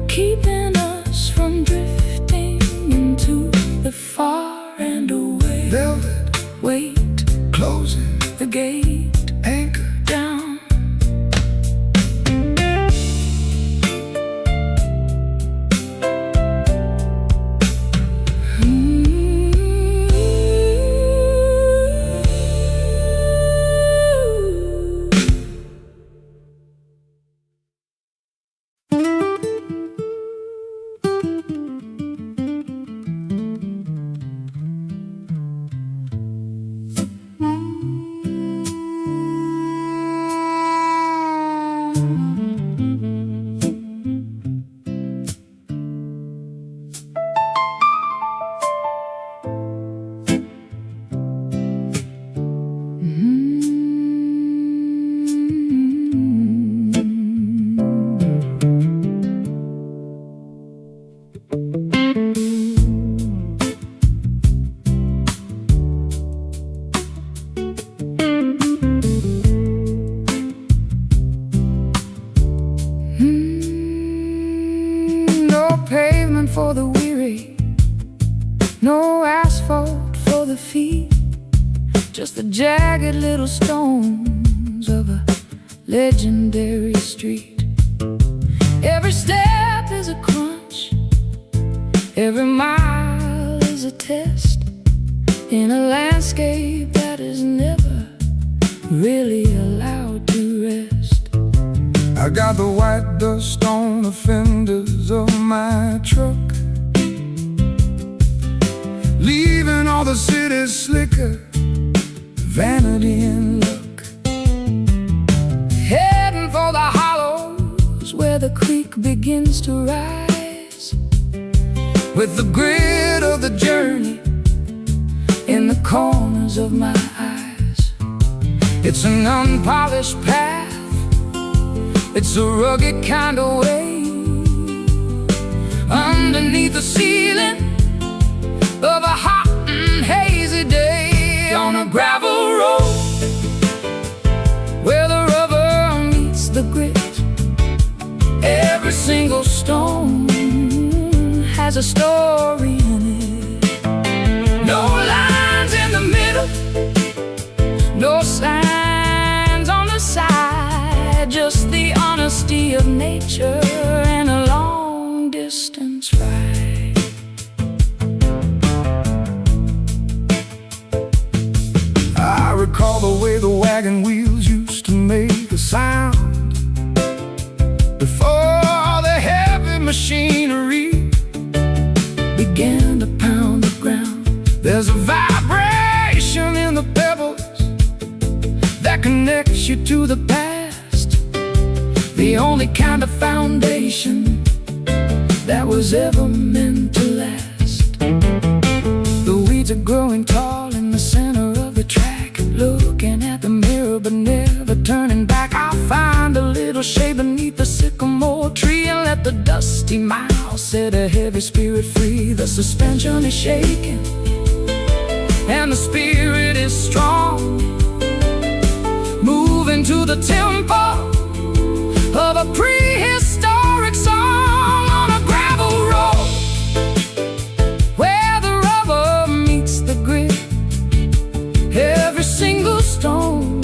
keeping us from drifting for the weary, no asphalt for the feet, just the jagged little stones of a legendary street. Every step is a crunch, every mile is a test, in a landscape that is never really allowed to rest. I got the white dust on the fenders of my truck, leaving all the city's slicker, vanity and luck. Heading for the hollows where the creek begins to rise, with the grit of the journey in the corners of my eyes. It's an unpolished path, it's a rugged kind of way, underneath the ceiling of a hot and hazy day, on a gravel road where the rubber meets the grit. Every single stone has a story in it. No lines in the middle, no signs on the side, just the honesty of nature and a long distance ride. I recall the way the wagon wheels used to make a sound before the heavy machinery began to pound the ground. There's a vibration in the pebbles that connects you to the past, the only kind of foundation that was ever meant to last. The weeds are growing tall in the center of the track, looking at the mirror but never turning back. I'll find a little shade beneath the sycamore tree and let the dusty miles set a heavy spirit free. The suspension is shaking and the spirit is strong, moving to the tempo of a prehistoric song, on a gravel road where the rubber meets the grit. Every single stone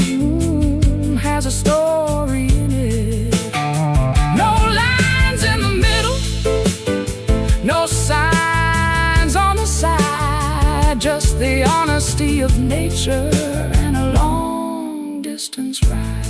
has a story in it. No lines in the middle, no signs on the side, just the honesty of nature and a long distance ride.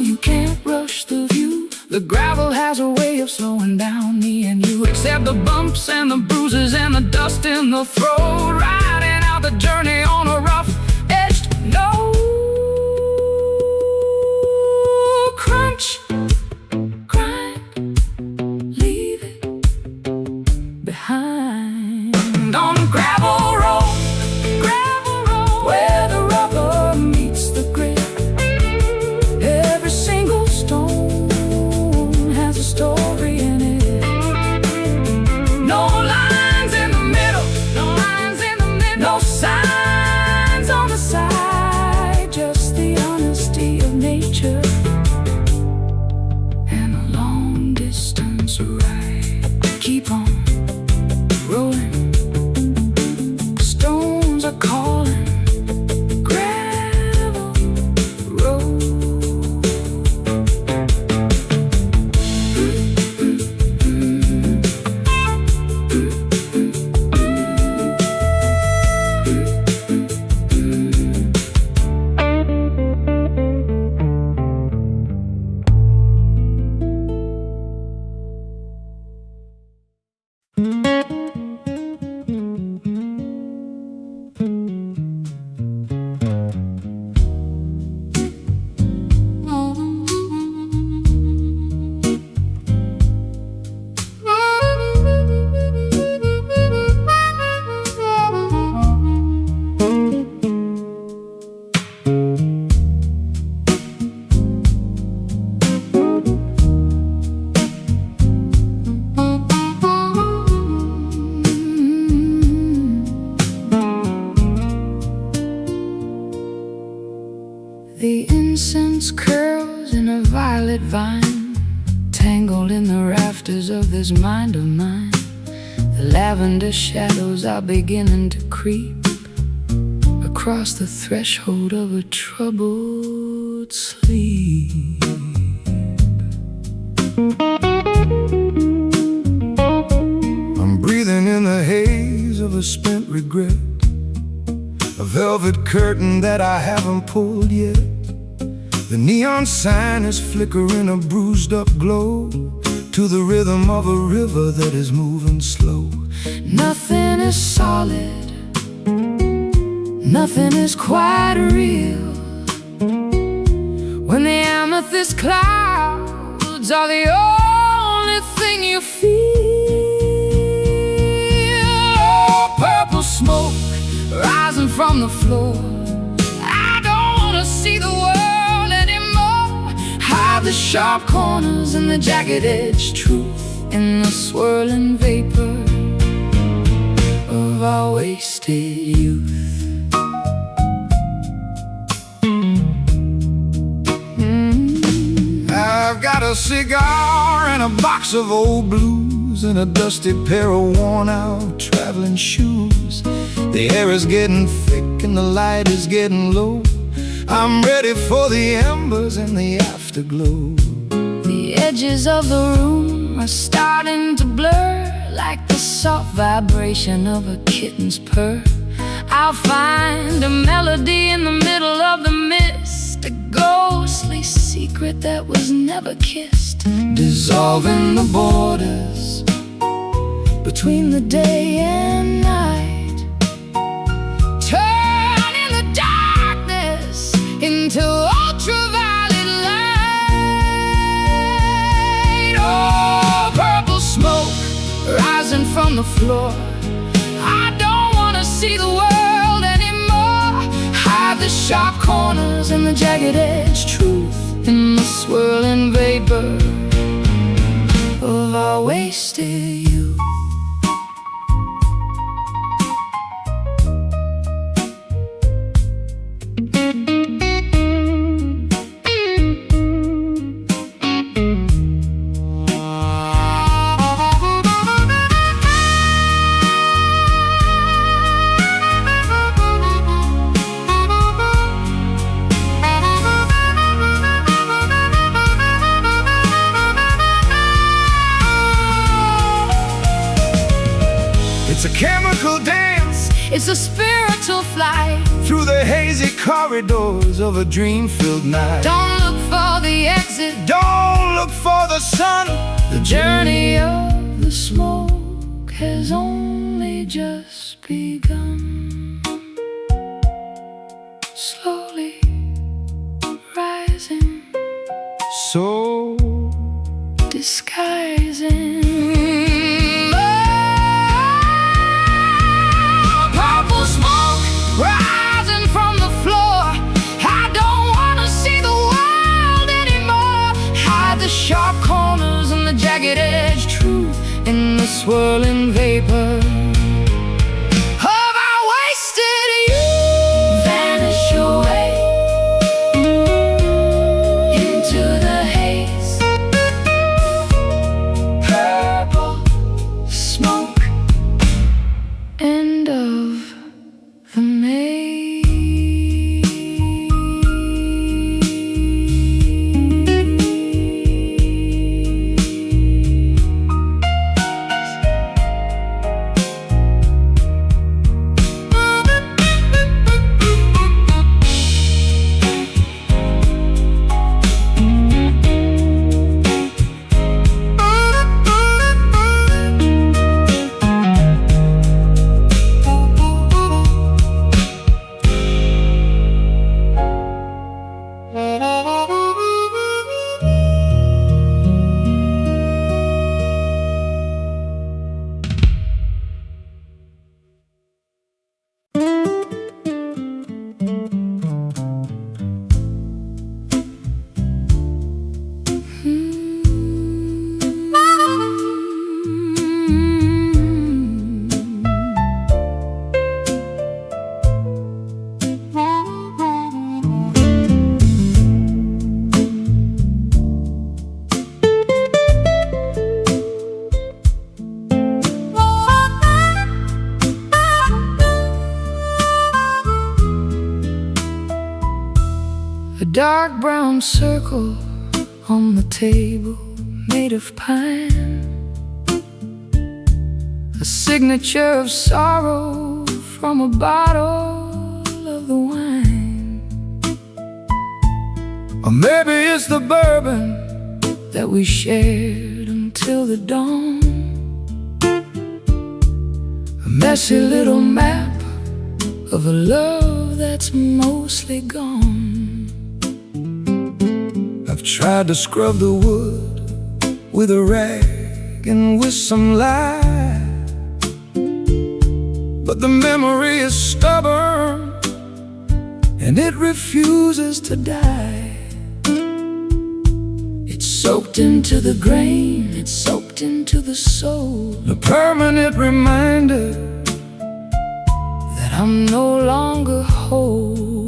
You can't rush the view. The gravel has a way of slowing down me and you. Accept the bumps and the bruises and the dust in the throat, riding out the journey on a rough edged no crunch, grind, leave it behind, on a gravel road where the rubber meets the grit. Every single stone has a story in it. No lines in the middle, no signs on the side, just the honesty of nature and a long distance ride. Keep on rolling, stones are calling. this mind of mine. The lavender shadows are beginning to creep across the threshold of a troubled sleep. I'm breathing in the haze of a spent regret, a velvet curtain that I haven't pulled yet. The neon sign is flickering a bruised up glow to the rhythm of a river that is moving slow. Nothing is solid, nothing is quite real, when the amethyst clouds are the only thing you feel. Purple smoke rising from the floor, I don't wanna see the world anymore. Hide the sharp corners and the jagged-edged truth in the swirling vapor of our wasted youth. I've got a cigar and a box of old blues and a dusty pair of worn-out traveling shoes. The air is getting thick and the light is getting low. I'm ready for the embers and the afterglow. The edges of the room are starting to blur, like the soft vibration of a kitten's purr. I'll find a melody in the middle of the mist, a ghostly secret that was never kissed, dissolving the borders between the day and night, turning the darkness into ultraviolet light. Oh, purple smoke rising from the floor, I don't wanna see the world anymore. Hide the sharp corners and the jagged-edged truth in the swirling vapor of our wasted youth. It's a chemical dance, It's a spiritual flight through the hazy corridors of a dream-filled night. Don't look for the exit, Don't look for the sun. the journey of the smoke has only just begun. Slowly rising, So disguising. Purple smoke rising from the floor, I don't wanna see the world anymore. Hide the sharp corners and the jagged-edged truth in the swirling vapor of our wasted youth. Vanish away into the haze. Purple smoke, end of the maze. dark brown circle on the table made of pine, a signature of sorrow from a bottle of the wine. Or maybe it's the bourbon that we shared until the dawn, a messy little map of a love that's mostly gone. I've tried to scrub the wood with a rag and with some lye, but the memory is stubborn and it refuses to die. It's soaked into the grain, it's soaked into the soul, a permanent reminder that I'm no longer whole.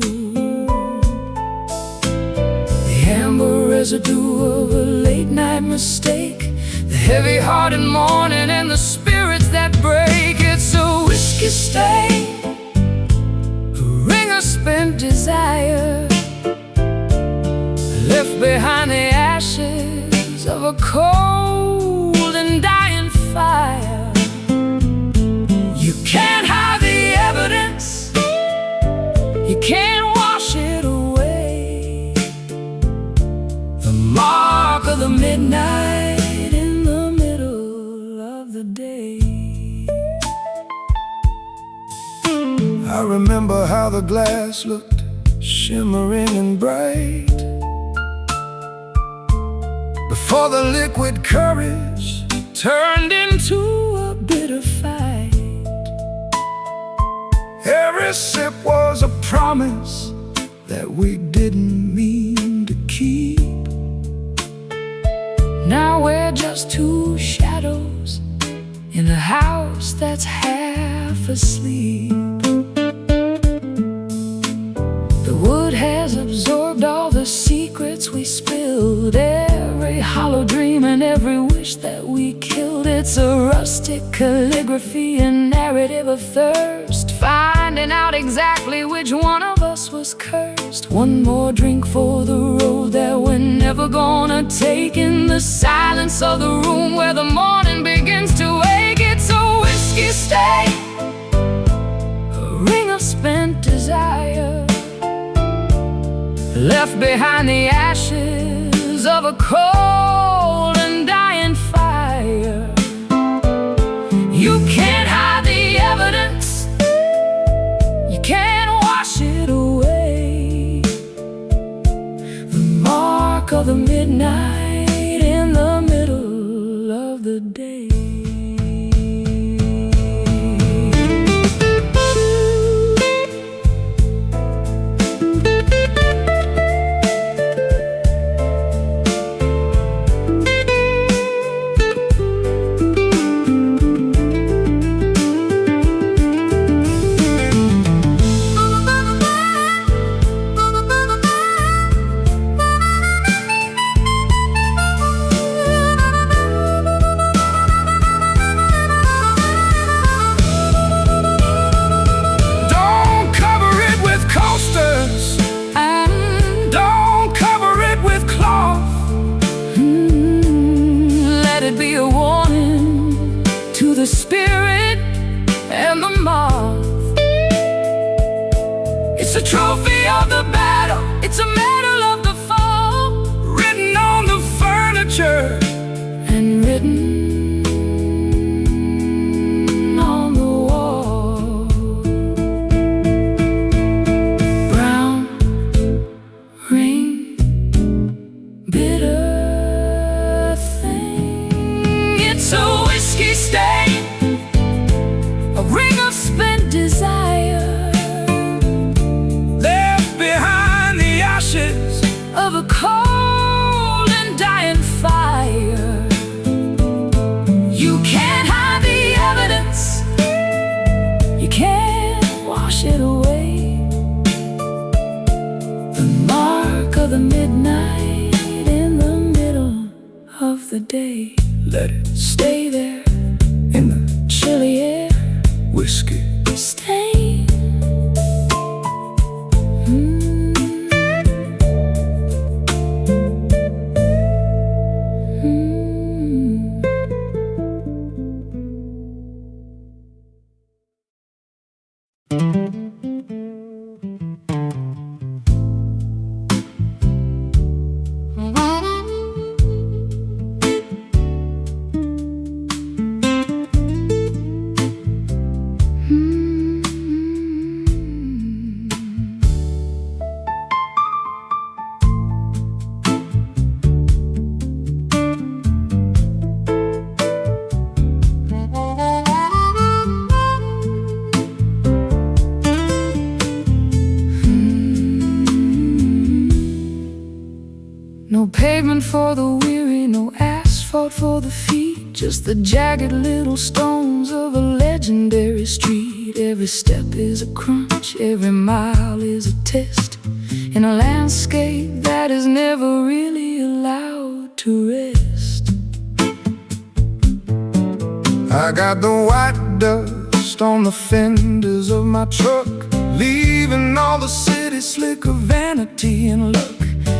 The amber residue of a late night mistake, the heavy-hearted morning and the spirits that break. It's a whiskey stain, a ring of spent desire, left behind the ashes of a cold and dying fire. You can't hide the evidence, you can't wash it away. The mark of the midnight in the middle of the day. I remember how the glass looked shimmering and bright before the liquid courage Turned into a bitter fight. every sip was a promise that we didn't mean to keep. Now we're just two shadows in a house that's half asleep. The wood has absorbed all the secrets we spilled, every hollow dream and every wish that we killed. It's a rustic calligraphy, a narrative of thirst, finding out exactly which one of us was cursed. One more drink for the road that we're never gonna take, in the silence of the room where the morning begins to wake. It's a whiskey stain, a ring of spent desire, left behind the ashes of a cold and dying fire. You can't hide the evidence, you can't wash it away. The mark of the midnight in the middle of the day. Be a warning to the spirit and the moth. It's a trophy of the battle, it's a medal of the fall, written on the furniture and written on the wall. Brown rain, bitter, it's a whiskey stain, a ring of spent desire, left behind the ashes of a cold and dying fire. You can't hide the evidence, you can't wash it away. The mark of the midnight in the middle of the day. Let it Stay there in the chilly air, whiskey stain. No pavement for the weary, no asphalt for the feet, just the jagged little stones of a legendary street. Every step is a crunch, every mile is a test, in a landscape that is never really allowed to rest. I got the white dust on the fenders of my truck, leaving all the city slick of vanity and luck.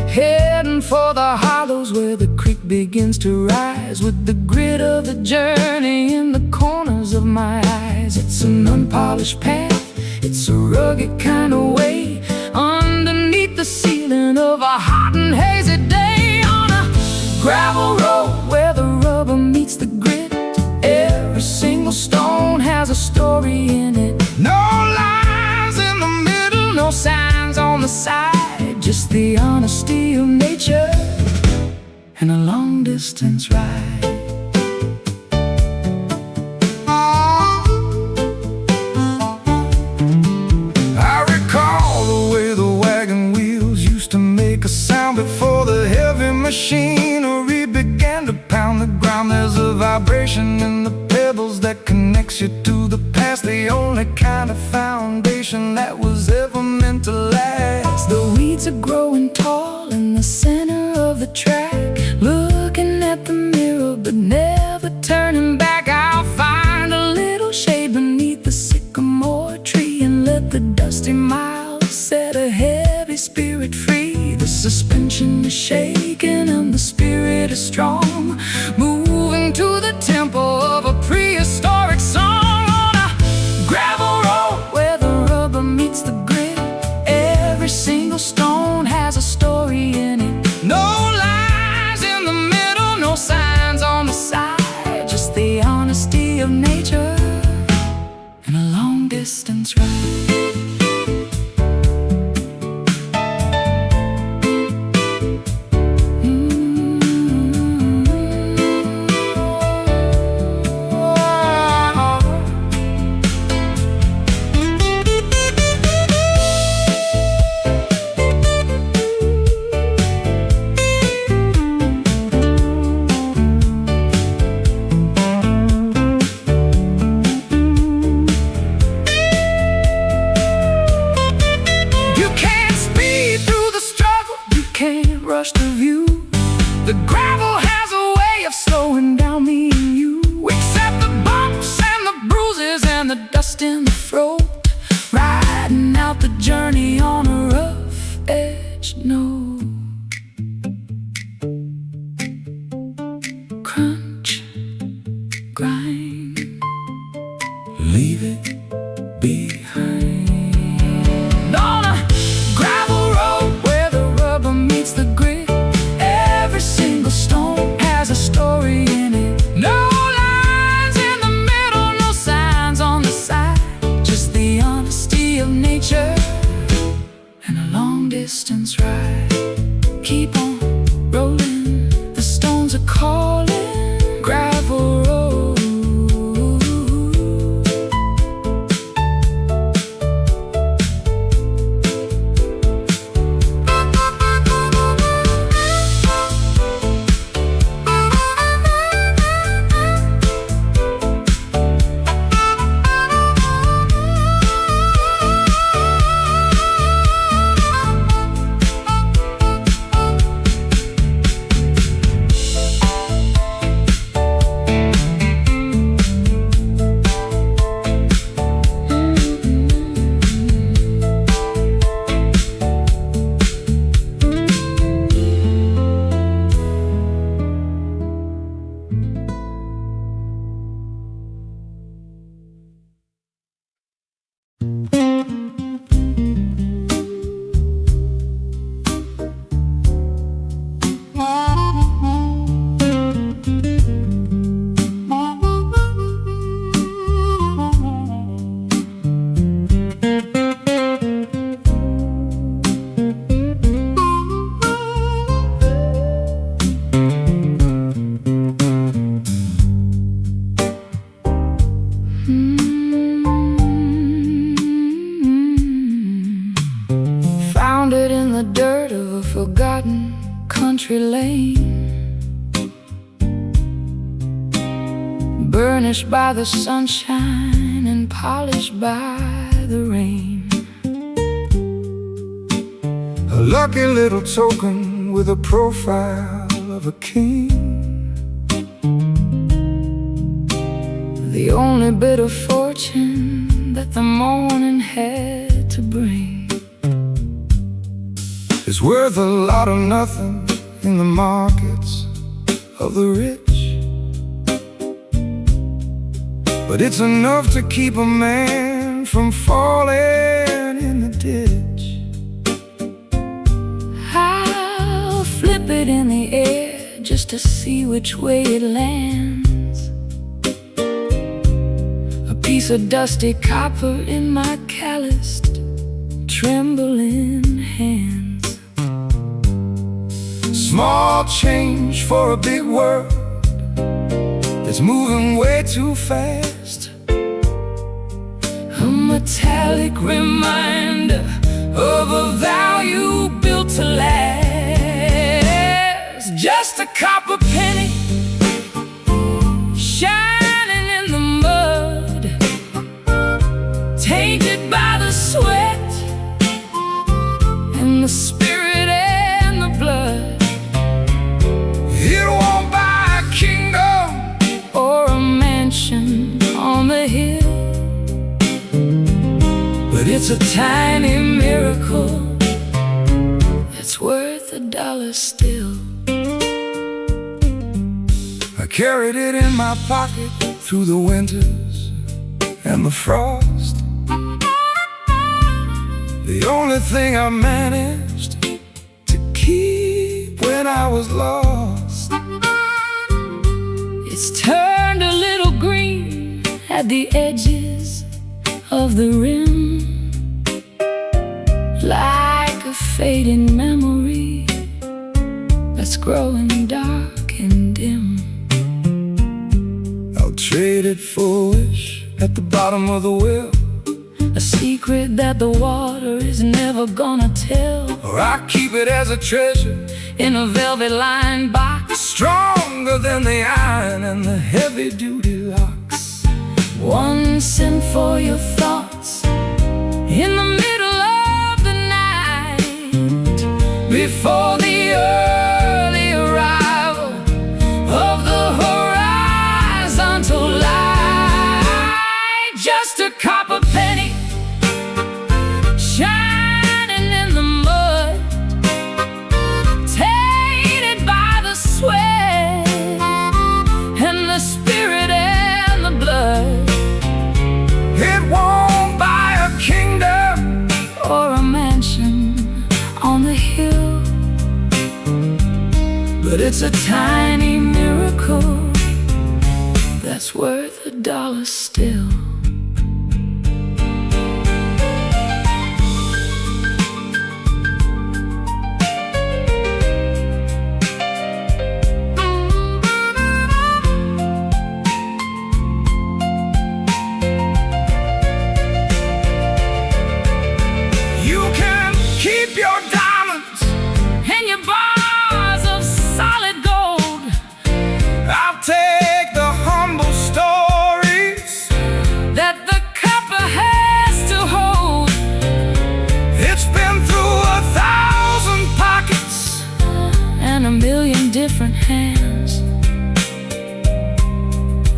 Heading for the hollows where the creek begins to rise, with the grit of the journey in the corners of my eyes. It's an unpolished path, it's a rugged kind of way, underneath the ceiling of a hot and hazy day. On a gravel road where the rubber meets the grit, every single stone has a story in it. No lines in the middle, No signs on the side, just the honesty of nature and a long-distance ride. I recall the way the wagon wheels used to make a sound before the heavy machinery began to pound the ground. There's a vibration in the pebbles that connects you to the past, the only kind of foundation that was ever meant to last. The weeds are growing tall in the center of the track, looking at the mirror but never turning back. I'll find a little shade beneath the sycamore tree and let the dusty miles set a heavy spirit free. The suspension is shaking and the spirit is strong, moving to the tempo of a prehistoric song. On a gravel road where the rubber meets the grit, every single stone has a story in it. No lines in the middle, no signs on the side, just the honesty of nature and a long-distance ride. Can't rush the view. The gravel has a way of slowing down me and you. Accept the bumps and the bruises and the dust in the throat, riding out the journey on a rough edge note. Crunch, grind, leave it behind. On a gravel road where the rubber meets the grit, every single stone has a story in it. No lines in the middle, no signs on the side, just the honesty of nature and a long-distance ride. Keep on rolling, the stones are calling. Gravel road, nourished by the sunshine and polished by the rain. A lucky little token with a profile of a king. The only bit of fortune that the morning had to bring is worth a lot of nothing in the markets of the rich, but it's enough to keep a man from falling in the ditch. I'll flip it in the air just to see which way it lands. A piece of dusty copper in my calloused, trembling hands. Small change for a big world that's moving way too fast. A metallic reminder of a value built to last. Just a copper penny shining in the mud, tainted by the sweat and the spirit and the blood. It won't buy a kingdom or a mansion on the hill, but it's a tiny miracle that's worth $1 still. I carried it in my pocket through the winters and the frost. The only thing I managed to keep when I was lost. It's turned a little green at the edges of the rim, like a fading memory that's growing dark and dim. I'll trade it for a wish at the bottom of the well, a secret that the water is never gonna tell. or I keep it as a treasure In a velvet-lined box, stronger than the iron and the heavy-duty locks. one cent for your thoughts in the middle of the night, before the early arrival of the horizontal light. Just a copper penny shining in the mud, tainted by the sweat and the spirit and the blood. It won't buy a kingdom Or a mansion on the hill, but it's a tiny miracle that's worth $1 still. You can keep your diamonds And your bars of solid gold, I'll take the humble stories that the copper has to hold. It's been through 1,000 pockets And a million different hands,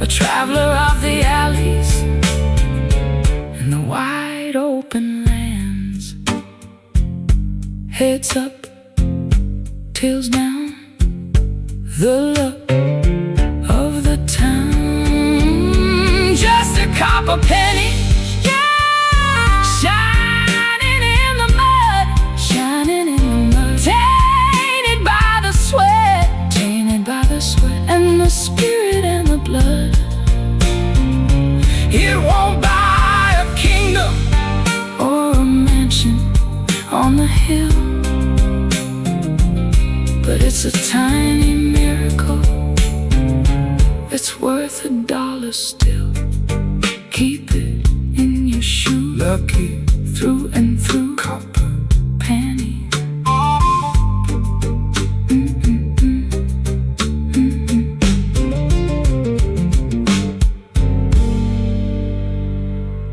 a traveler of the alleys and the wide open lands. Heads up, tails down, the luck of the town. Just a copper penny shining in the mud, shining in the mud, tainted by the sweat, tainted by the sweat and the spirit and the blood. It won't buy a kingdom Or a mansion on the hill, but it's a tiny miracle that's worth $1 still. Keep it in your shoe, lucky through and through.